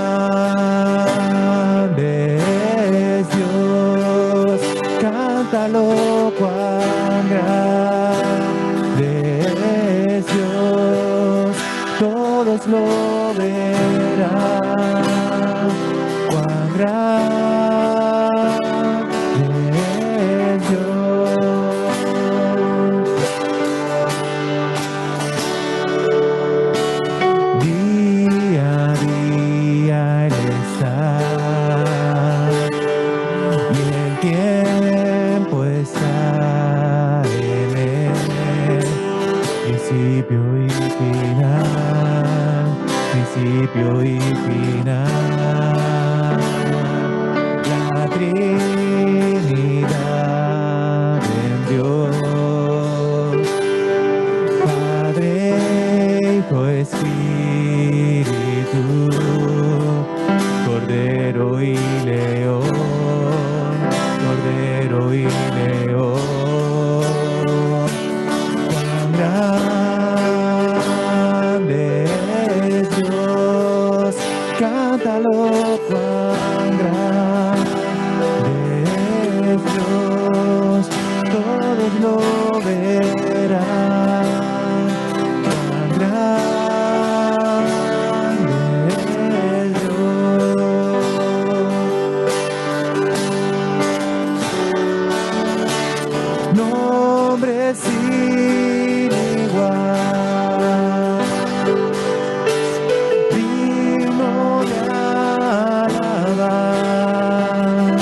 S5: es Dios, cántalo, cuán grande es Dios, todos lo verán. Cuán grande principio y final, la Trinidad en Dios, Padre, Hijo, Espíritu, Cordero y León, Cordero y León. Cuán grande es Dios, cántalo, cuán grande es Dios, todos lo verán. Cuán grande es Dios. Nombre sin igual, digno de alabar,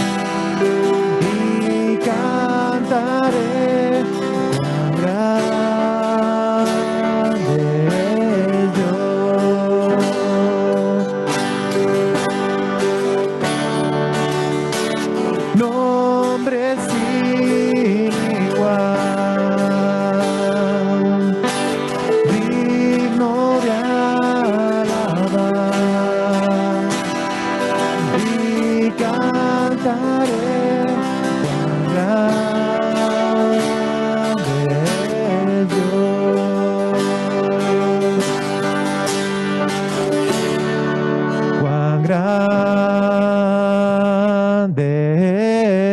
S5: y cantaré cuán grande es Dios. Nombre sin igual, digno de alabar, y cantaré cuán grande es Dios. Cuán grande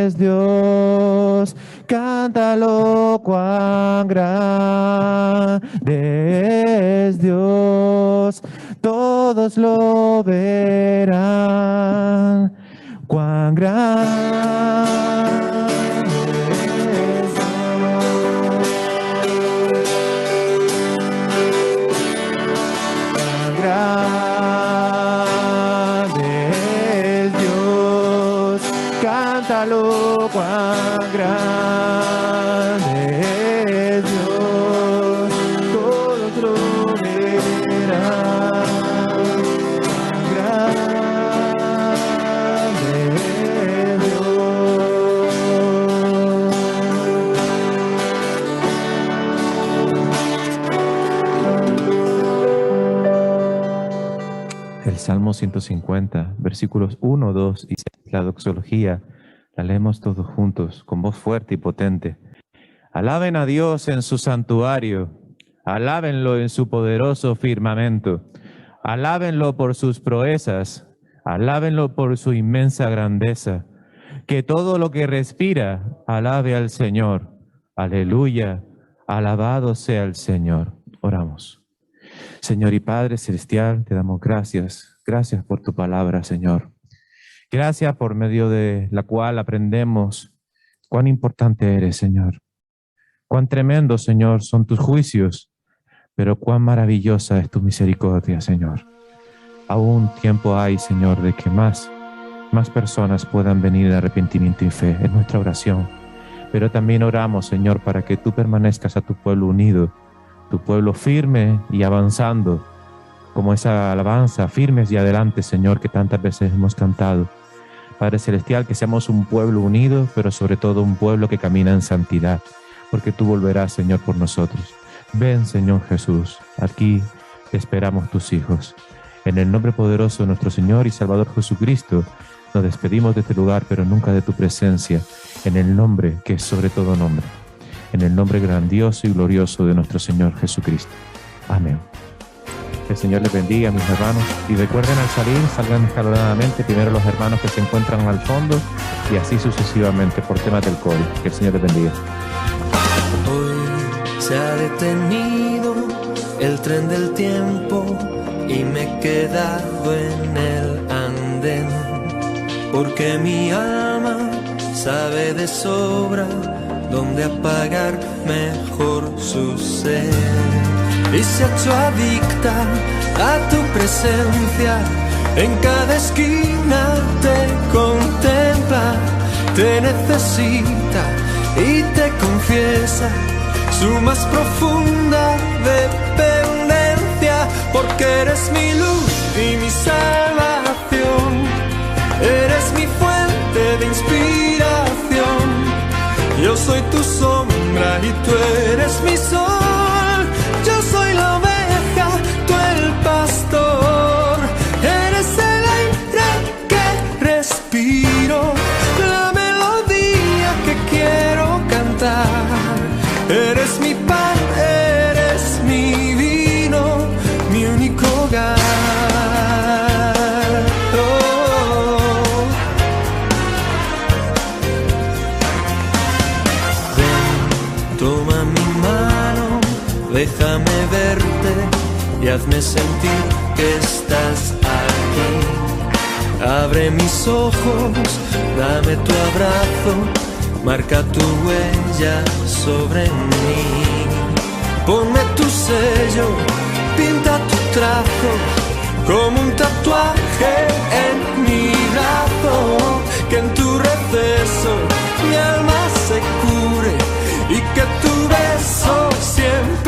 S5: es Dios, cántalo, cuán grande es Dios, todos lo verán. Cuán grande es Dios.
S1: Salmo 150, versículos 1, 2 y 6, la doxología, la leemos todos juntos, con voz fuerte y potente. Alaben a Dios en su santuario, alábenlo en su poderoso firmamento, alábenlo por sus proezas, alábenlo por su inmensa grandeza. Que todo lo que respira, alabe al Señor. Aleluya, alabado sea el Señor. Oramos. Señor y Padre Celestial, te damos gracias. Gracias por tu palabra, Señor. Gracias por medio de la cual aprendemos cuán importante eres, Señor. Cuán tremendo, Señor, son tus juicios, pero cuán maravillosa es tu misericordia, Señor. Aún tiempo hay, Señor, de que más personas puedan venir de arrepentimiento y fe. Es nuestra oración. Pero también oramos, Señor, para que tú permanezcas a tu pueblo unido, tu pueblo firme y avanzando, como esa alabanza, firmes y adelante, Señor, que tantas veces hemos cantado. Padre Celestial, que seamos un pueblo unido, pero sobre todo un pueblo que camina en santidad, porque tú volverás, Señor, por nosotros. Ven, Señor Jesús, aquí esperamos tus hijos. En el nombre poderoso de nuestro Señor y Salvador Jesucristo, nos despedimos de este lugar, pero nunca de tu presencia, en el nombre que es sobre todo nombre, en el nombre grandioso y glorioso de nuestro Señor Jesucristo. Amén. Que el Señor les bendiga, mis hermanos, y recuerden al salir, salgan escalonadamente, primero los hermanos que se encuentran al fondo, y así sucesivamente por temas del COVID. Que el Señor les bendiga.
S6: Hoy se ha detenido el tren del tiempo y me he quedado en el andén, porque mi alma sabe de sobra dónde apagar mejor su sed, y se ha hecho adicta a tu presencia. En cada esquina te contempla, te necesita y te confiesa su más profunda dependencia, porque eres mi luz y mi salvación, eres mi fuente de inspiración. Yo soy tu sombra y tú eres mi sol, yo soy la oveja, tú el pastor, eres el aire que respiro, la melodía que quiero cantar, eres mi pan, eres mi vino, mi único hogar. Toma mi mano, déjame verte y hazme sentir que estás aquí. Abre mis ojos, dame tu abrazo, marca tu huella sobre mí. Ponme tu sello, pinta tu trazo, como un tatuaje en mi brazo. Que en tu receso mi alma se cure y que tu beso siempre